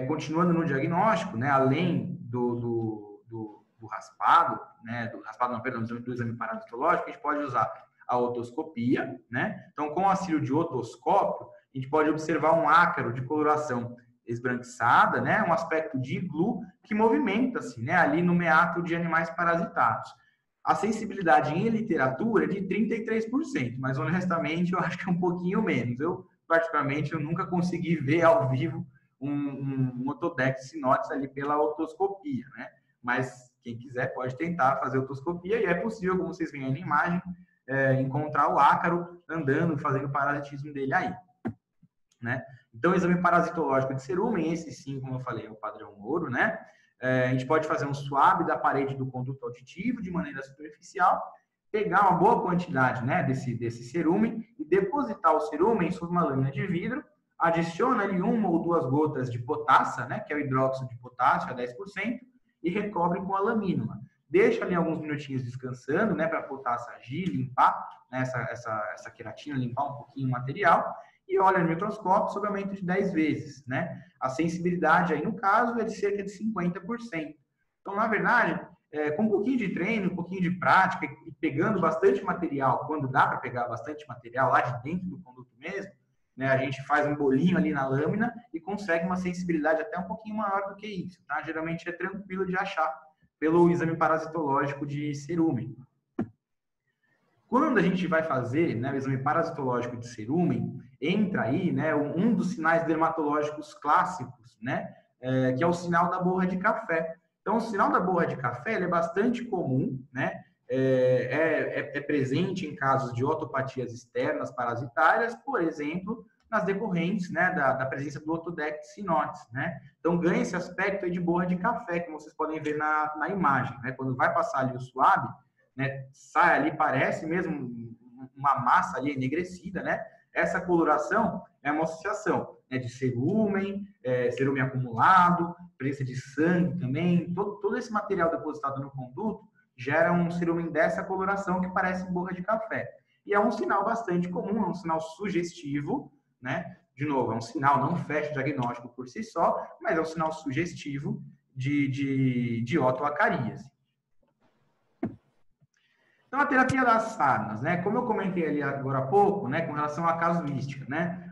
continuando no diagnóstico, né? Além do raspado, né? Do raspado, não, perdão, do exame parasitológico, a gente pode usar a otoscopia, né? Então, com o auxílio de otoscópio, a gente pode observar um ácaro de coloração esbranquiçada, né? Um aspecto de iglu que movimenta-se, né? Ali no meato de animais parasitados. A sensibilidade em literatura é de 33%, mas honestamente eu acho que é um pouquinho menos. Eu, particularmente, eu nunca consegui ver ao vivo um Otodex sinotes ali pela otoscopia, né? Mas quem quiser pode tentar fazer otoscopia e é possível, como vocês veem aí na imagem, encontrar o ácaro andando, fazendo o parasitismo dele aí, né? Então, o exame parasitológico de cerumen, esse sim, como eu falei, é o padrão ouro, né? A gente pode fazer um swab da parede do conduto auditivo de maneira superficial, pegar uma boa quantidade, né, desse cerumen e depositar o cerumen sobre uma lâmina de vidro, adiciona ali 1 ou 2 gotas de potassa, né, que é o hidróxido de potássio a 10%, e recobre com a lamínula. Deixa ali alguns minutinhos descansando, né, para a potassa agir, limpar, né, essa queratina, limpar um pouquinho o material, e olha no microscópio sob aumento de 10 vezes, né? A sensibilidade aí, no caso, é de cerca de 50%. Então, na verdade, com um pouquinho de treino, um pouquinho de prática e pegando bastante material, quando dá para pegar bastante material lá de dentro do conduto mesmo, né, a gente faz um bolinho ali na lâmina e consegue uma sensibilidade até um pouquinho maior do que isso, tá? Geralmente é tranquilo de achar pelo exame parasitológico de cerumen. Quando a gente vai fazer, né, o exame parasitológico de cerumen, entra aí, né, um dos sinais dermatológicos clássicos, né, que é o sinal da borra de café. Então, o sinal da borra de café ele é bastante comum, né, é presente em casos de otopatias externas parasitárias, por exemplo, nas decorrentes, né, da presença do Otodex sinotes, né. Então, ganha esse aspecto aí de borra de café, como vocês podem ver na imagem, né, quando vai passar ali o swab, né, sai ali, parece mesmo uma massa ali enegrecida, né? Essa coloração é uma associação, né, de cerumen, cerumen acumulado, presença de sangue também, todo esse material depositado no conduto gera um cerumen dessa coloração que parece borra de café. E é um sinal bastante comum, é um sinal sugestivo, né? De novo, é um sinal, não fecha o diagnóstico por si só, mas é um sinal sugestivo de otoacaríase. Então, a terapia das sarnas, né? Como eu comentei ali agora há pouco, né? Com relação à casuística, né?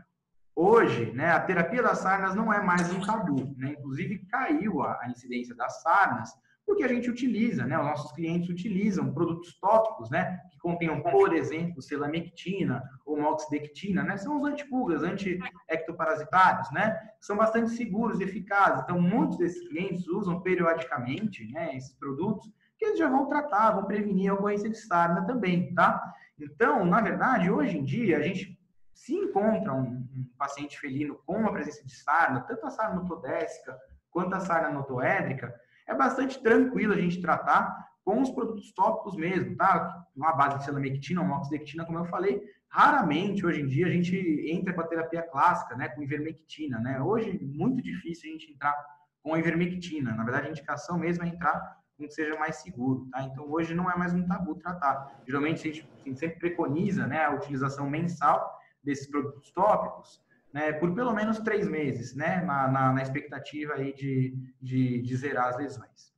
Hoje, né? A terapia das sarnas não é mais um tabu, né? Inclusive, caiu a incidência das sarnas, porque a gente utiliza, né? Os nossos clientes utilizam produtos tópicos, né? Que contenham, por exemplo, selamectina ou moxidectina, né? São os antipulgas, anti-ectoparasitários, né? São bastante seguros e eficazes. Então, muitos desses clientes usam periodicamente, né? Esses produtos, que eles já vão tratar, vão prevenir a ocorrência de sarna também, tá? Então, na verdade, hoje em dia, a gente se encontra um paciente felino com a presença de sarna, tanto a sarna notodécica quanto a sarna notoédrica, é bastante tranquilo a gente tratar com os produtos tópicos mesmo, tá? Uma base de selamectina ou moxidectina, como eu falei, raramente, hoje em dia, a gente entra com a terapia clássica, né? Com ivermectina, né? Hoje, muito difícil a gente entrar com a ivermectina. Na verdade, a indicação mesmo é entrar que seja mais seguro, tá? Então, hoje não é mais um tabu tratar. Geralmente, a gente sempre preconiza, né, a utilização mensal desses produtos tópicos, né, por pelo menos 3 meses, né, na expectativa aí de zerar as lesões.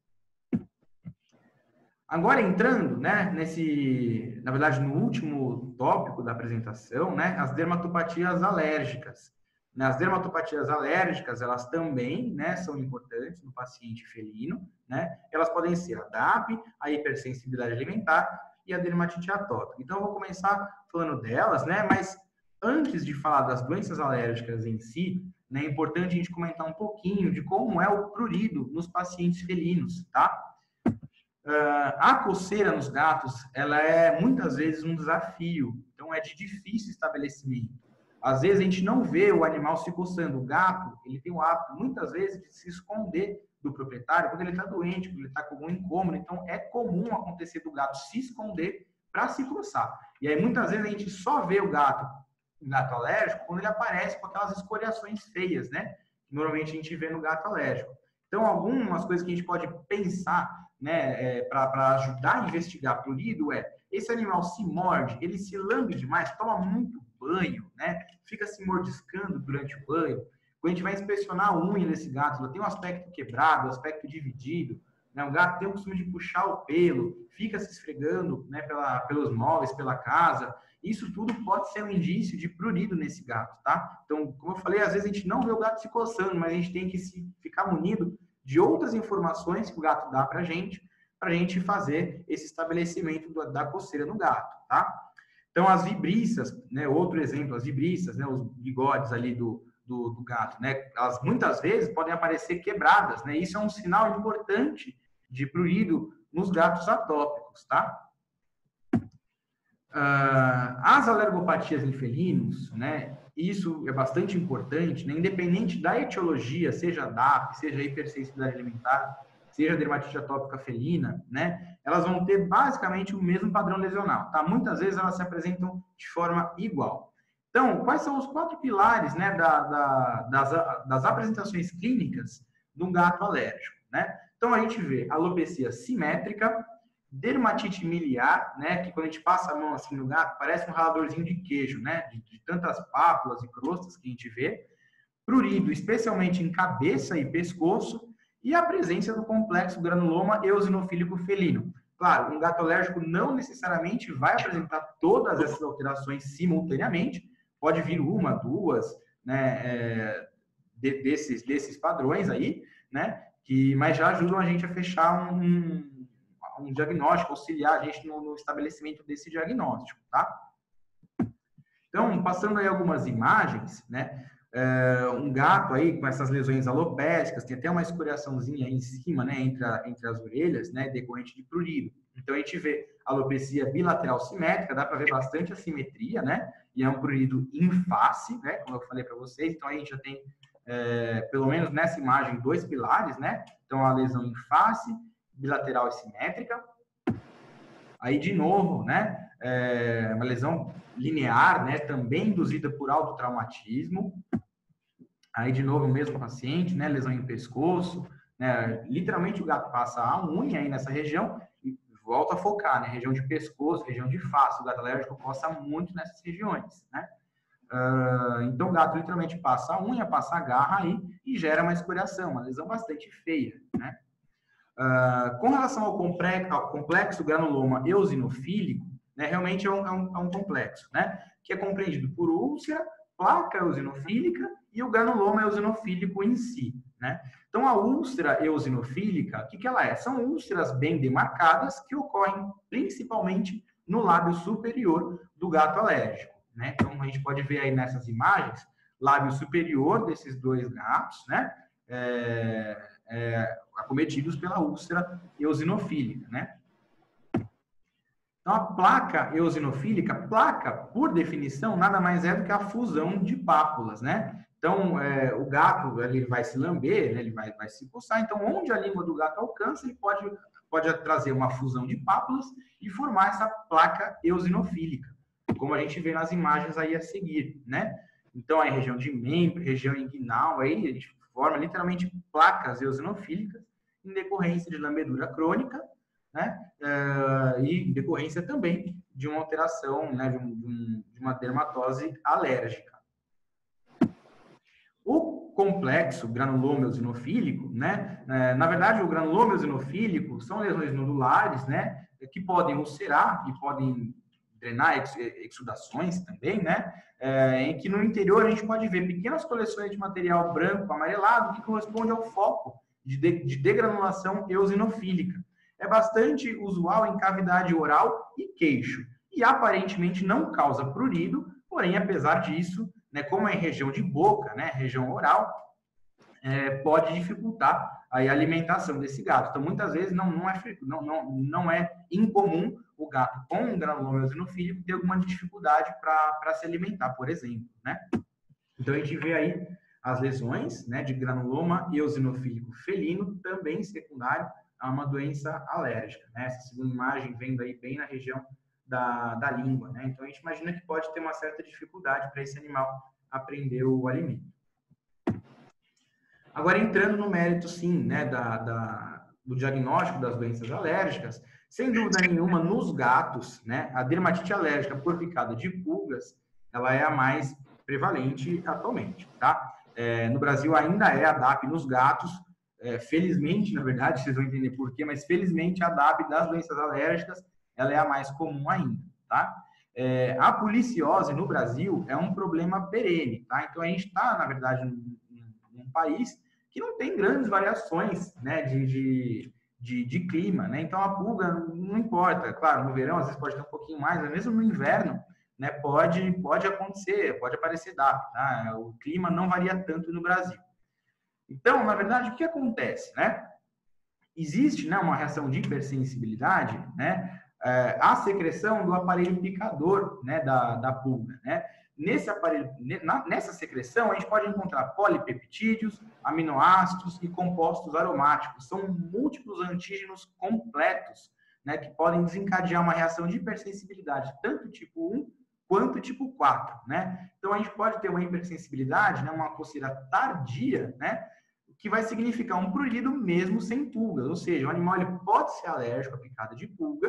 Agora, entrando, né, na verdade, no último tópico da apresentação, né, as dermatopatias alérgicas. As dermatopatias alérgicas, elas também, né, são importantes no paciente felino, né? Elas podem ser a DAP, a hipersensibilidade alimentar e a dermatite atópica. Então, eu vou começar falando delas, né? Mas antes de falar das doenças alérgicas em si, né, é importante a gente comentar um pouquinho de como é o prurido nos pacientes felinos, tá? A coceira nos gatos, ela é muitas vezes um desafio, então é de difícil estabelecimento. Às vezes a gente não vê o animal se coçando. O gato, ele tem o hábito, muitas vezes, de se esconder do proprietário quando ele está doente, quando ele está com algum incômodo. Então, é comum acontecer do gato se esconder para se coçar. E aí, muitas vezes, a gente só vê o gato em gato alérgico quando ele aparece com aquelas escoriações feias, né? Que normalmente a gente vê no gato alérgico. Então, algumas coisas que a gente pode pensar, né, para ajudar a investigar prurido esse animal se morde, ele se lambe demais, toma muito banho, né? Fica se mordiscando durante o banho. Quando a gente vai inspecionar a unha desse gato, ela tem um aspecto quebrado, um aspecto dividido, né? O gato tem o costume de puxar o pelo, fica se esfregando, né, pelos móveis, pela casa. Isso tudo pode ser um indício de prurido nesse gato, tá? Então, como eu falei, às vezes a gente não vê o gato se coçando, mas a gente tem que ficar munido de outras informações que o gato dá para a gente fazer esse estabelecimento da coceira no gato, tá? Então, as vibriças, né, outro exemplo, as vibriças, né, os bigodes ali do gato, né, elas muitas vezes podem aparecer quebradas, né, isso é um sinal importante de prurido nos gatos atópicos, tá? As alergopatias em felinos, né, isso é bastante importante, né, independente da etiologia, seja DAP, seja hipersensibilidade alimentar, seja dermatite atópica felina, né, elas vão ter basicamente o mesmo padrão lesional, tá? Muitas vezes elas se apresentam de forma igual. Então, quais são os 4 pilares, né, das apresentações clínicas de um gato alérgico, né? Então, a gente vê alopecia simétrica, dermatite miliar, né, que quando a gente passa a mão assim no gato, parece um raladorzinho de queijo, né, de tantas pápulas e crostas que a gente vê, prurido, especialmente em cabeça e pescoço, e a presença do complexo granuloma eosinofílico felino. Claro, um gato alérgico não necessariamente vai apresentar todas essas alterações simultaneamente, pode vir uma, duas, né, desses padrões aí, né, mas já ajudam a gente a fechar um diagnóstico, auxiliar a gente no estabelecimento desse diagnóstico, tá? Então, passando aí algumas imagens, né? Um gato aí com essas lesões alopécicas, tem até uma escoriaçãozinha aí em cima, né? Entre as orelhas, né? Decorrente de prurido. Então, a gente vê alopecia bilateral simétrica, dá para ver bastante assimetria, né? E é um prurido em face, né? Como eu falei para vocês. Então, a gente já tem, pelo menos nessa imagem, 2 pilares, né? Então, a lesão em face, bilateral e simétrica. Aí, de novo, né, uma lesão linear, né, também induzida por autotraumatismo. Aí, de novo, o mesmo paciente, né, lesão em pescoço, né, literalmente o gato passa a unha aí nessa região e volta a focar, né, região de pescoço, região de face. O gato alérgico coça muito nessas regiões, né. Então, o gato literalmente passa a unha, passa a garra aí e gera uma escoriação, uma lesão bastante feia, né. Com relação ao complexo granuloma eosinofílico, né, realmente é um complexo, né, que é compreendido por úlcera, placa eosinofílica e o granuloma eosinofílico em si, né. Então, a úlcera eosinofílica, o que ela é? São úlceras bem demarcadas que ocorrem principalmente no lábio superior do gato alérgico, né. Então, a gente pode ver aí nessas imagens, lábio superior desses 2 gatos, né, acometidos pela úlcera eosinofílica, né? Então, a placa eosinofílica, placa, por definição, nada mais é do que a fusão de pápulas, né? Então, o gato ele vai se lamber, né? Ele vai se coçar. Então, onde a língua do gato alcança, ele pode trazer uma fusão de pápulas e formar essa placa eosinofílica, como a gente vê nas imagens aí a seguir, né? Então, a região de membro, região inguinal, aí a gente forma literalmente placas eosinofílicas em decorrência de lambedura crônica, né? E decorrência também de uma alteração, né? De uma dermatose alérgica. O complexo granuloma eosinofílico, né? Na verdade, o granuloma eosinofílico são lesões nodulares, né? Que podem ulcerar e podem drenar exudações também, né? Em que no interior a gente pode ver pequenas coleções de material branco amarelado que corresponde ao foco de degranulação eosinofílica. É bastante usual em cavidade oral e queixo e aparentemente não causa prurido, porém, apesar disso, né, como é em região de boca, né, região oral, pode dificultar a alimentação desse gato. Então, muitas vezes não é incomum o gato com um granuloma eosinofílico ter alguma dificuldade para se alimentar, por exemplo, né? Então, a gente vê aí as lesões, né, de granuloma eosinofílico felino, também secundário a uma doença alérgica, né? Essa segunda imagem vendo aí bem na região da língua, né? Então, a gente imagina que pode ter uma certa dificuldade para esse animal aprender o alimento. Agora, entrando no mérito, sim, né, do diagnóstico das doenças alérgicas, sem dúvida nenhuma, nos gatos, né, a dermatite alérgica por picada de pulgas, ela é a mais prevalente atualmente, tá? No Brasil ainda é a DAP nos gatos, felizmente, na verdade, vocês vão entender por quê, mas felizmente a DAP das doenças alérgicas, ela é a mais comum ainda, tá? A policiose no Brasil é um problema perene, tá? Então a gente está, na verdade, num país que não tem grandes variações, né, de clima, né? Então a pulga não importa, claro, no verão às vezes pode ter um pouquinho mais, mas mesmo no inverno, né, pode acontecer, pode aparecer DAP, tá? O clima não varia tanto no Brasil. Então, na verdade, o que acontece, né? Existe, né, uma reação de hipersensibilidade, né, à secreção do aparelho picador, né, da pulga, né? Nesse aparelho, nessa secreção, a gente pode encontrar polipeptídeos, aminoácidos e compostos aromáticos. São múltiplos antígenos completos, né, que podem desencadear uma reação de hipersensibilidade, tanto tipo 1 quanto tipo 4, né? Então, a gente pode ter uma hipersensibilidade, né, uma coceira tardia, né, que vai significar um prurido mesmo sem pulgas, ou seja, o animal ele pode ser alérgico à picada de pulga,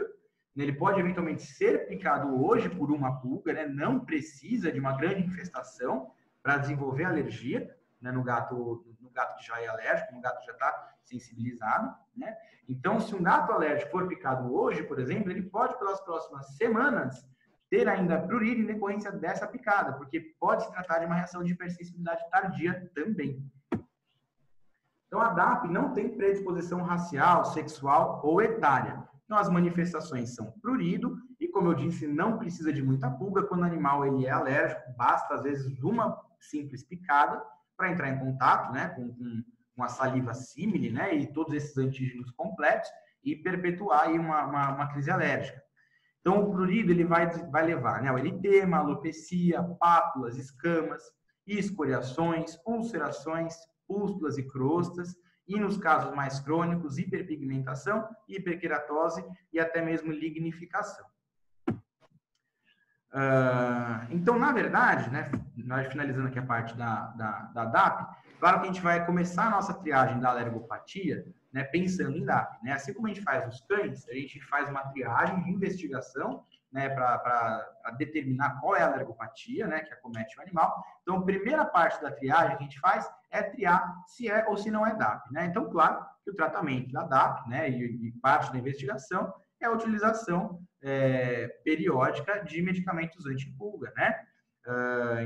né, ele pode eventualmente ser picado hoje por uma pulga, né, não precisa de uma grande infestação para desenvolver alergia, né, no gato que já é alérgico, no gato que já está sensibilizado, né? Então, se um gato alérgico for picado hoje, por exemplo, ele pode pelas próximas semanas ter ainda prurido em decorrência dessa picada, porque pode se tratar de uma reação de hipersensibilidade tardia também. Então, a DAP não tem predisposição racial, sexual ou etária. Então, as manifestações são prurido e, como eu disse, não precisa de muita pulga. Quando o animal ele é alérgico, basta, às vezes, uma simples picada para entrar em contato, né, com a saliva símile, né, e todos esses antígenos completos e perpetuar aí uma crise alérgica. Então, o prurido ele vai levar, né, o eritema, alopecia, pápulas, escamas, escoriações, ulcerações, pústulas e crostas, e nos casos mais crônicos, hiperpigmentação, hiperqueratose e até mesmo lignificação. Então, na verdade, né, nós finalizando aqui a parte da DAP, claro que a gente vai começar a nossa triagem da alergopatia, né, pensando em DAP. Né? Assim como a gente faz nos cães, a gente faz uma triagem de investigação, né, para determinar qual é a alergopatia, né, que acomete o animal. Então, a primeira parte da triagem que a gente faz é triar se é ou se não é DAP. Né? Então, claro que o tratamento da DAP, né, e parte da investigação é a utilização periódica de medicamentos antipulga, né?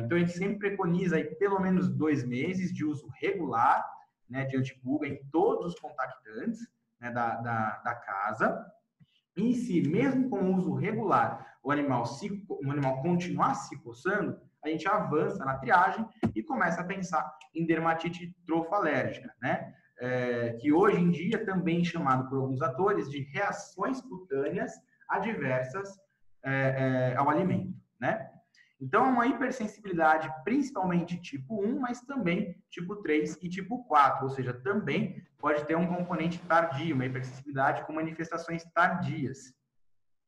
Então, a gente sempre preconiza aí pelo menos 2 meses de uso regular, né, de antipulga em todos os contactantes, né, da casa. E se, mesmo com o uso regular, o animal continuar se coçando, a gente avança na triagem e começa a pensar em dermatite trofalérgica, né? Que hoje em dia também chamado por alguns atores de reações cutâneas adversas ao alimento, né? Então, é uma hipersensibilidade principalmente tipo 1, mas também tipo 3 e tipo 4, ou seja, também pode ter um componente tardio, uma hipersensibilidade com manifestações tardias.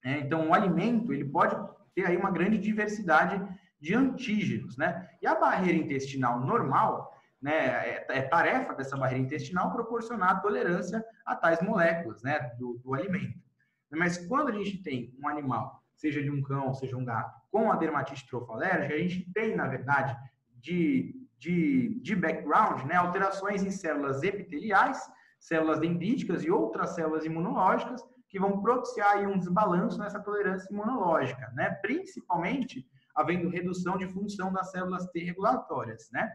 Então, o alimento ele pode ter aí uma grande diversidade de antígenos, né? E a barreira intestinal normal, né, é tarefa dessa barreira intestinal proporcionar tolerância a tais moléculas, né, do alimento. Mas quando a gente tem um animal, seja de um cão, seja um gato, com a dermatite trofalérgica, a gente tem, na verdade, de background, né, alterações em células epiteliais, células dendríticas e outras células imunológicas que vão propiciar aí um desbalanço nessa tolerância imunológica, né, principalmente havendo redução de função das células T regulatórias, né.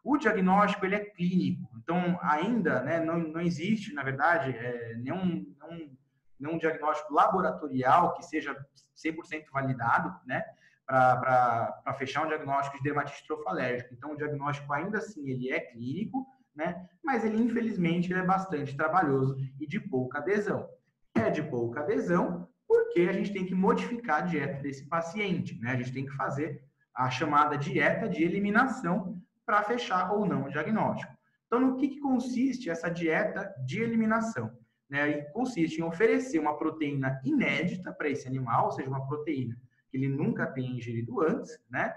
O diagnóstico ele é clínico, então ainda, né, não existe, na verdade, nenhum diagnóstico laboratorial que seja 100% validado, né, para fechar um diagnóstico de dermatite trofalérgica. Então, o diagnóstico ainda assim ele é clínico, né, mas ele infelizmente ele é bastante trabalhoso e de pouca adesão. É de pouca adesão porque a gente tem que modificar a dieta desse paciente, né? A gente tem que fazer a chamada dieta de eliminação para fechar ou não o diagnóstico. Então, no que consiste essa dieta de eliminação? né, e consiste em oferecer uma proteína inédita para esse animal, ou seja, uma proteína que ele nunca tenha ingerido antes, né?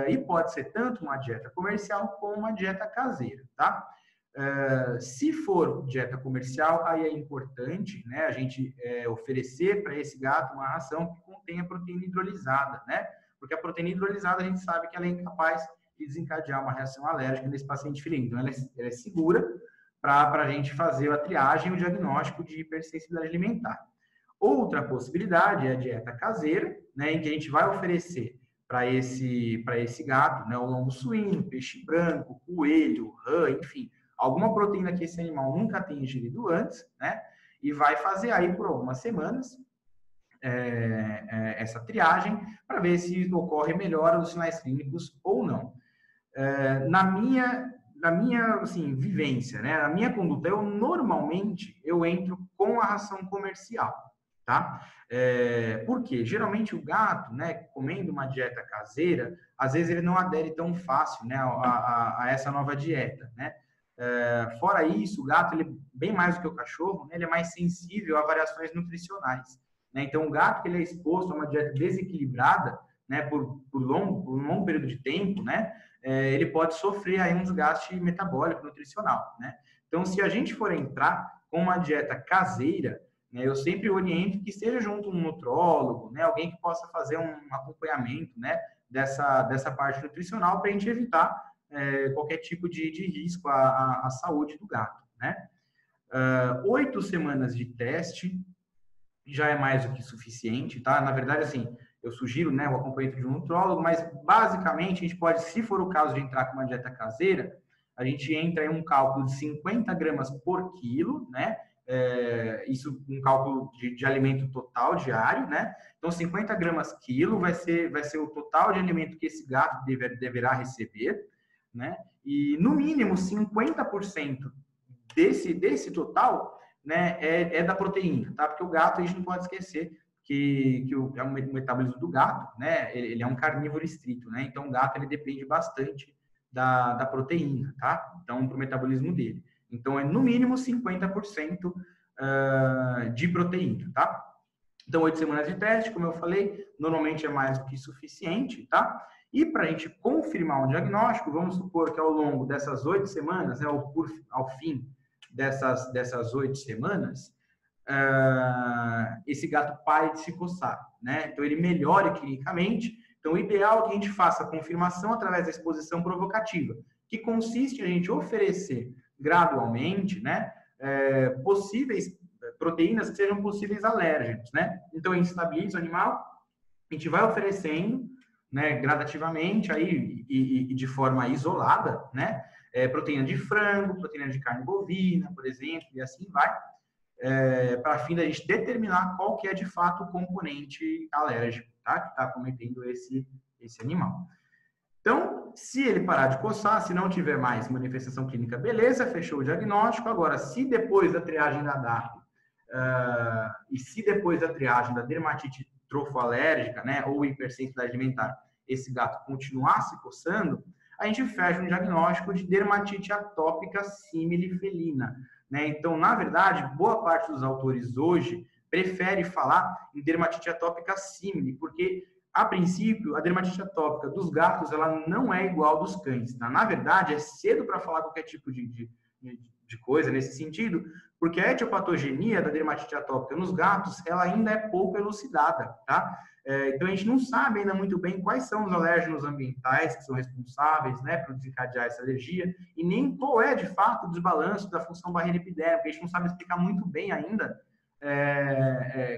E pode ser tanto uma dieta comercial como uma dieta caseira, tá? Se for dieta comercial, aí é importante, né, a gente oferecer para esse gato uma ração que contenha proteína hidrolisada, né? Porque a proteína hidrolisada a gente sabe que ela é incapaz de desencadear uma reação alérgica nesse paciente felino. Então, ela é segura para a gente fazer a triagem e o diagnóstico de hipersensibilidade alimentar. Outra possibilidade é a dieta caseira, né, em que a gente vai oferecer para esse gato, né, o lombo suíno, peixe branco, coelho, rã, enfim, alguma proteína que esse animal nunca tenha ingerido antes, né, e vai fazer aí por algumas semanas essa triagem para ver se ocorre melhora dos sinais clínicos ou não. Na minha assim, vivência, né, na minha conduta, normalmente eu entro com a ração comercial, tá? Porque geralmente o gato, né, comendo uma dieta caseira, às vezes ele não adere tão fácil, né, a essa nova dieta, né? Fora isso, o gato, ele, bem mais do que o cachorro, né, ele é mais sensível a variações nutricionais, né? Então, o gato que ele é exposto a uma dieta desequilibrada, né, por um longo período de tempo, né, ele pode sofrer aí um desgaste metabólico, nutricional, né? Então, se a gente for entrar com uma dieta caseira, né, eu sempre oriento que esteja junto um nutrólogo, né, alguém que possa fazer um acompanhamento, né, dessa parte nutricional para a gente evitar qualquer tipo de risco à saúde do gato, né? 8 semanas de teste já é mais do que suficiente, tá? Na verdade, assim, eu sugiro, né, o acompanhamento de um nutrólogo, mas basicamente a gente pode, se for o caso de entrar com uma dieta caseira, a gente entra em um cálculo de 50 gramas por quilo, né? Isso um cálculo de alimento total diário, né? Então, 50 gramas quilo vai ser o total de alimento que esse gato deverá receber, né? E, no mínimo, 50% desse total, né, é da proteína, tá? Porque o gato, a gente não pode esquecer que o metabolismo do gato, né, ele é um carnívoro estrito, né? Então, o gato, ele depende bastante da proteína, tá? Então, para o metabolismo dele. Então, é no mínimo 50% de proteína, tá? Então, 8 semanas de teste, como eu falei, normalmente é mais do que suficiente, tá? E para a gente confirmar um diagnóstico, vamos supor que ao longo dessas 8 semanas, né, ao fim dessas 8 semanas, esse gato pare de se coçar, né? Então, ele melhore clinicamente. Então, o ideal é que a gente faça a confirmação através da exposição provocativa, que consiste em a gente oferecer gradualmente, né, possíveis proteínas que sejam possíveis alérgenos, né? Então, a gente estabiliza o animal, a gente vai oferecendo, né, gradativamente aí e de forma isolada, né? Proteína de frango, proteína de carne bovina, por exemplo, e assim vai, para fim da gente determinar qual que é de fato o componente alérgico, tá? Que está cometendo esse animal. Então, se ele parar de coçar, se não tiver mais manifestação clínica, beleza, fechou o diagnóstico. Agora, se depois da triagem da DAP e se depois da triagem da dermatite trofoalérgica, né, ou hipersensibilidade alimentar, esse gato continuar se coçando, a gente fecha um diagnóstico de dermatite atópica simili-felina, né? Então, na verdade, boa parte dos autores hoje prefere falar em dermatite atópica simili, porque a princípio, a dermatite atópica dos gatos, ela não é igual dos cães. Tá? Na verdade, é cedo para falar qualquer tipo de coisa nesse sentido, porque a etiopatogenia da dermatite atópica nos gatos, ela ainda é pouco elucidada, tá? Então, a gente não sabe ainda muito bem quais são os alérgenos ambientais que são responsáveis, né, por desencadear essa alergia, e nem qual é, de fato, o desbalanço da função barreira epidérmica. A gente não sabe explicar muito bem ainda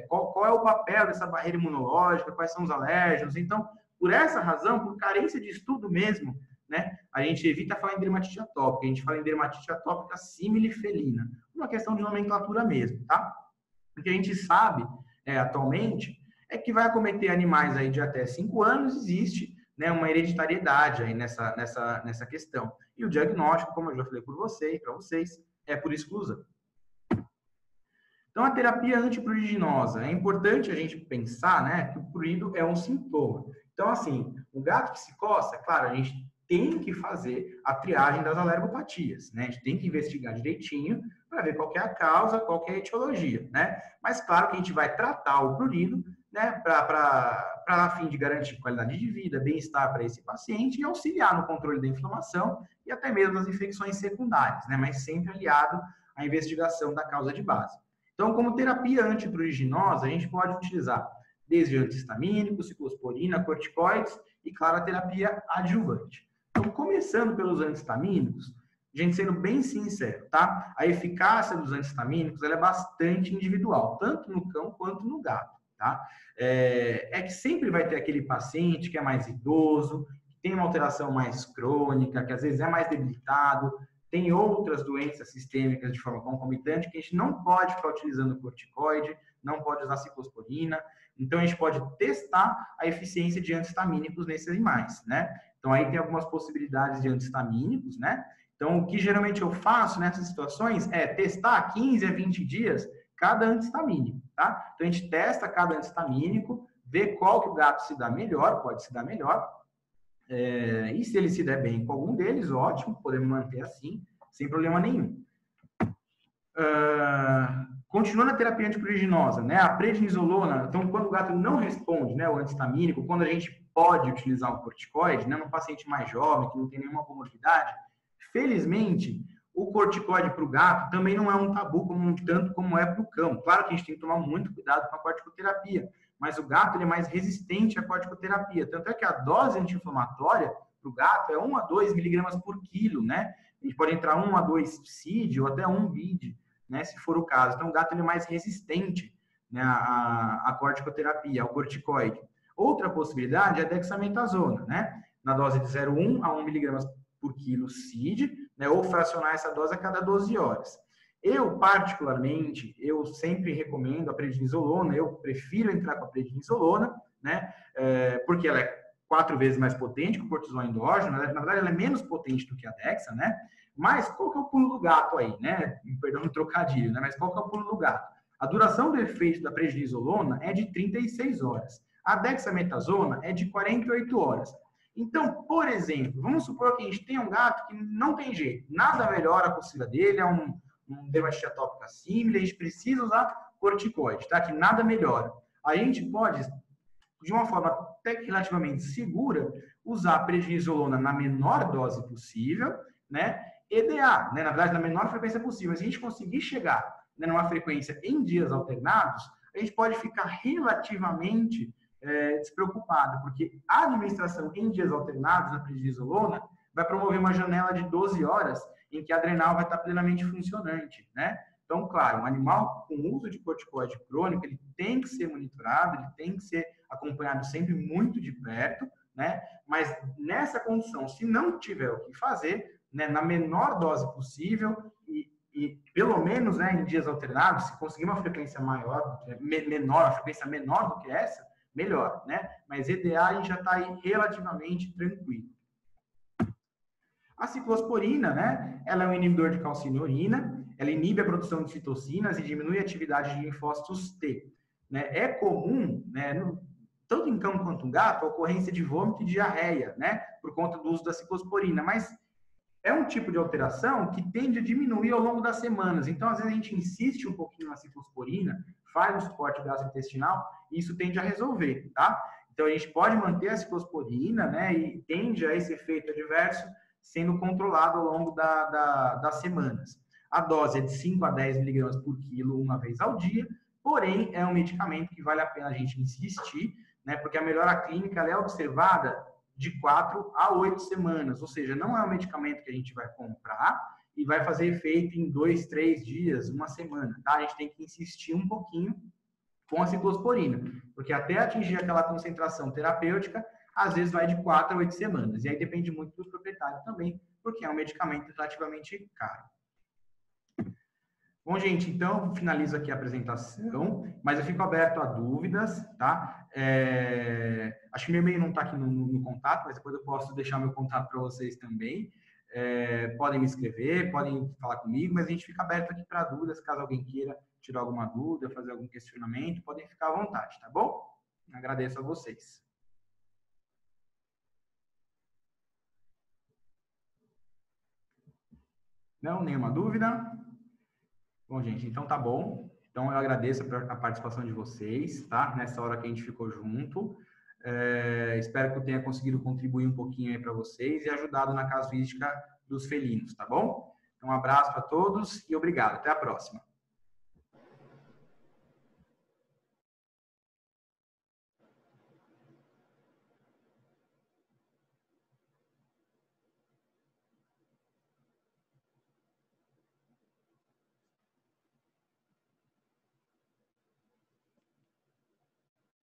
qual é o papel dessa barreira imunológica, quais são os alérgenos. Então, por essa razão, por carência de estudo mesmo, né, a gente evita falar em dermatite atópica, a gente fala em dermatite atópica simili-felina, uma questão de nomenclatura mesmo, tá? O que a gente sabe atualmente é que vai acometer animais aí de até 5 anos, existe, né, uma hereditariedade aí nessa questão. E o diagnóstico, como eu já falei para vocês, é por exclusão. Então, a terapia antipruriginose, é importante a gente pensar, né, que o prurido é um sintoma. Então, assim, o gato que se coça, claro, a gente tem que fazer a triagem das alergopatias, né? A gente tem que investigar direitinho para ver qual que é a causa, qual que é a etiologia, né? Mas claro que a gente vai tratar o prurido, né, para a fim de garantir qualidade de vida, bem-estar para esse paciente e auxiliar no controle da inflamação e até mesmo das infecções secundárias, né? Mas sempre aliado à investigação da causa de base. Então, como terapia antipruriginosa, a gente pode utilizar desde antihistamínicos, ciclosporina, corticoides e, claro, a terapia adjuvante. Então, começando pelos antihistamínicos, gente, sendo bem sincero, tá? A eficácia dos antihistamínicos ela é bastante individual, tanto no cão quanto no gato, tá? É que sempre vai ter aquele paciente que é mais idoso, que tem uma alteração mais crônica, que às vezes é mais debilitado, tem outras doenças sistêmicas de forma concomitante que a gente não pode ficar utilizando corticoide, não pode usar ciclosporina. Então, a gente pode testar a eficiência de antihistamínicos nesses animais, né? Então, aí tem algumas possibilidades de antihistamínicos, né? Então, o que geralmente eu faço nessas situações é testar 15 a 20 dias cada antihistamínico, tá? Então, a gente testa cada antihistamínico, vê qual que o gato se dá melhor, pode se dar melhor, e se ele se der bem com algum deles, ótimo, podemos manter assim, sem problema nenhum. Continuando a terapia antipruriginosa, né? A prednisolona, então quando o gato não responde, né, o antihistamínico, quando a gente pode utilizar um corticoide, né, num paciente mais jovem, que não tem nenhuma comorbidade, felizmente, o corticoide para o gato também não é um tabu tanto como é para o cão. Claro que a gente tem que tomar muito cuidado com a corticoterapia, mas o gato ele é mais resistente à corticoterapia. Tanto é que a dose anti-inflamatória para o gato é 1 a 2 miligramas por quilo, né? A gente pode entrar 1 a 2 CID ou até 1 BID, né, se for o caso. Então, o gato ele é mais resistente, né, à corticoterapia, ao corticoide. Outra possibilidade é a dexametasona, né? Na dose de 0,1 a 1 miligramas por quilo CID, né, ou fracionar essa dose a cada 12 horas. Eu, particularmente, eu sempre recomendo a prednisolona, eu prefiro entrar com a prednisolona, né, porque ela é 4 vezes mais potente que o cortisol endógeno, na verdade ela é menos potente do que a Dexa, né, mas qual que é o pulo do gato aí, né, perdão o trocadilho, né, mas qual que é o pulo do gato? A duração do efeito da prednisolona é de 36 horas, a dexametasona é de 48 horas. Então, por exemplo, vamos supor que a gente tem um gato que não tem jeito, nada melhora a coceira dele, é um dermatite atópica símile, a gente precisa usar corticoide, tá? Que nada melhora. A gente pode, de uma forma até relativamente segura, usar a prednisolona na menor dose possível, né? EDA, né? Na verdade, na menor frequência possível. Se a gente conseguir chegar, né, numa frequência em dias alternados, a gente pode ficar relativamente despreocupado, porque a administração em dias alternados na prednisolona vai promover uma janela de 12 horas em que a adrenal vai estar plenamente funcionante, né? Então, claro, um animal com uso de corticoide crônico, ele tem que ser monitorado, ele tem que ser acompanhado sempre muito de perto, né? Mas nessa condição, se não tiver o que fazer, né, na menor dose possível e pelo menos, né, em dias alternados, se conseguir uma frequência maior, menor, uma frequência menor do que essa, melhor, né? Mas EDA a gente já está aí relativamente tranquilo. A ciclosporina, né? Ela é um inibidor de calcineurina, ela inibe a produção de citocinas e diminui a atividade de linfócitos T. Né? É comum, né, tanto em cão quanto em gato, a ocorrência de vômito e diarreia, né? Por conta do uso da ciclosporina, mas é um tipo de alteração que tende a diminuir ao longo das semanas. Então, às vezes, a gente insiste um pouquinho na ciclosporina, faz um suporte gastrointestinal, e isso tende a resolver, tá? Então, a gente pode manter a ciclosporina, né, e tende a esse efeito adverso sendo controlado ao longo das semanas. A dose é de 5 a 10 miligramas por quilo uma vez ao dia, porém, é um medicamento que vale a pena a gente insistir, né, porque a melhora clínica ela é observada de 4 a 8 semanas, ou seja, não é um medicamento que a gente vai comprar e vai fazer efeito em 2, 3 dias, uma semana, tá? A gente tem que insistir um pouquinho com a ciclosporina, porque até atingir aquela concentração terapêutica, às vezes vai de 4 a 8 semanas, e aí depende muito do proprietário também, porque é um medicamento relativamente caro. Bom, gente, então finalizo aqui a apresentação, mas eu fico aberto a dúvidas, tá? Acho que meu e-mail não está aqui no contato, mas depois eu posso deixar meu contato para vocês também. Podem me escrever, podem falar comigo, mas a gente fica aberto aqui para dúvidas, caso alguém queira tirar alguma dúvida, fazer algum questionamento, podem ficar à vontade, tá bom? Agradeço a vocês. Não? Nenhuma dúvida? Bom, gente, então tá bom. Então, eu agradeço a participação de vocês, tá? Nessa hora que a gente ficou junto. Espero que eu tenha conseguido contribuir um pouquinho aí para vocês e ajudado na casuística dos felinos, tá bom? Então, um abraço para todos e obrigado. Até a próxima.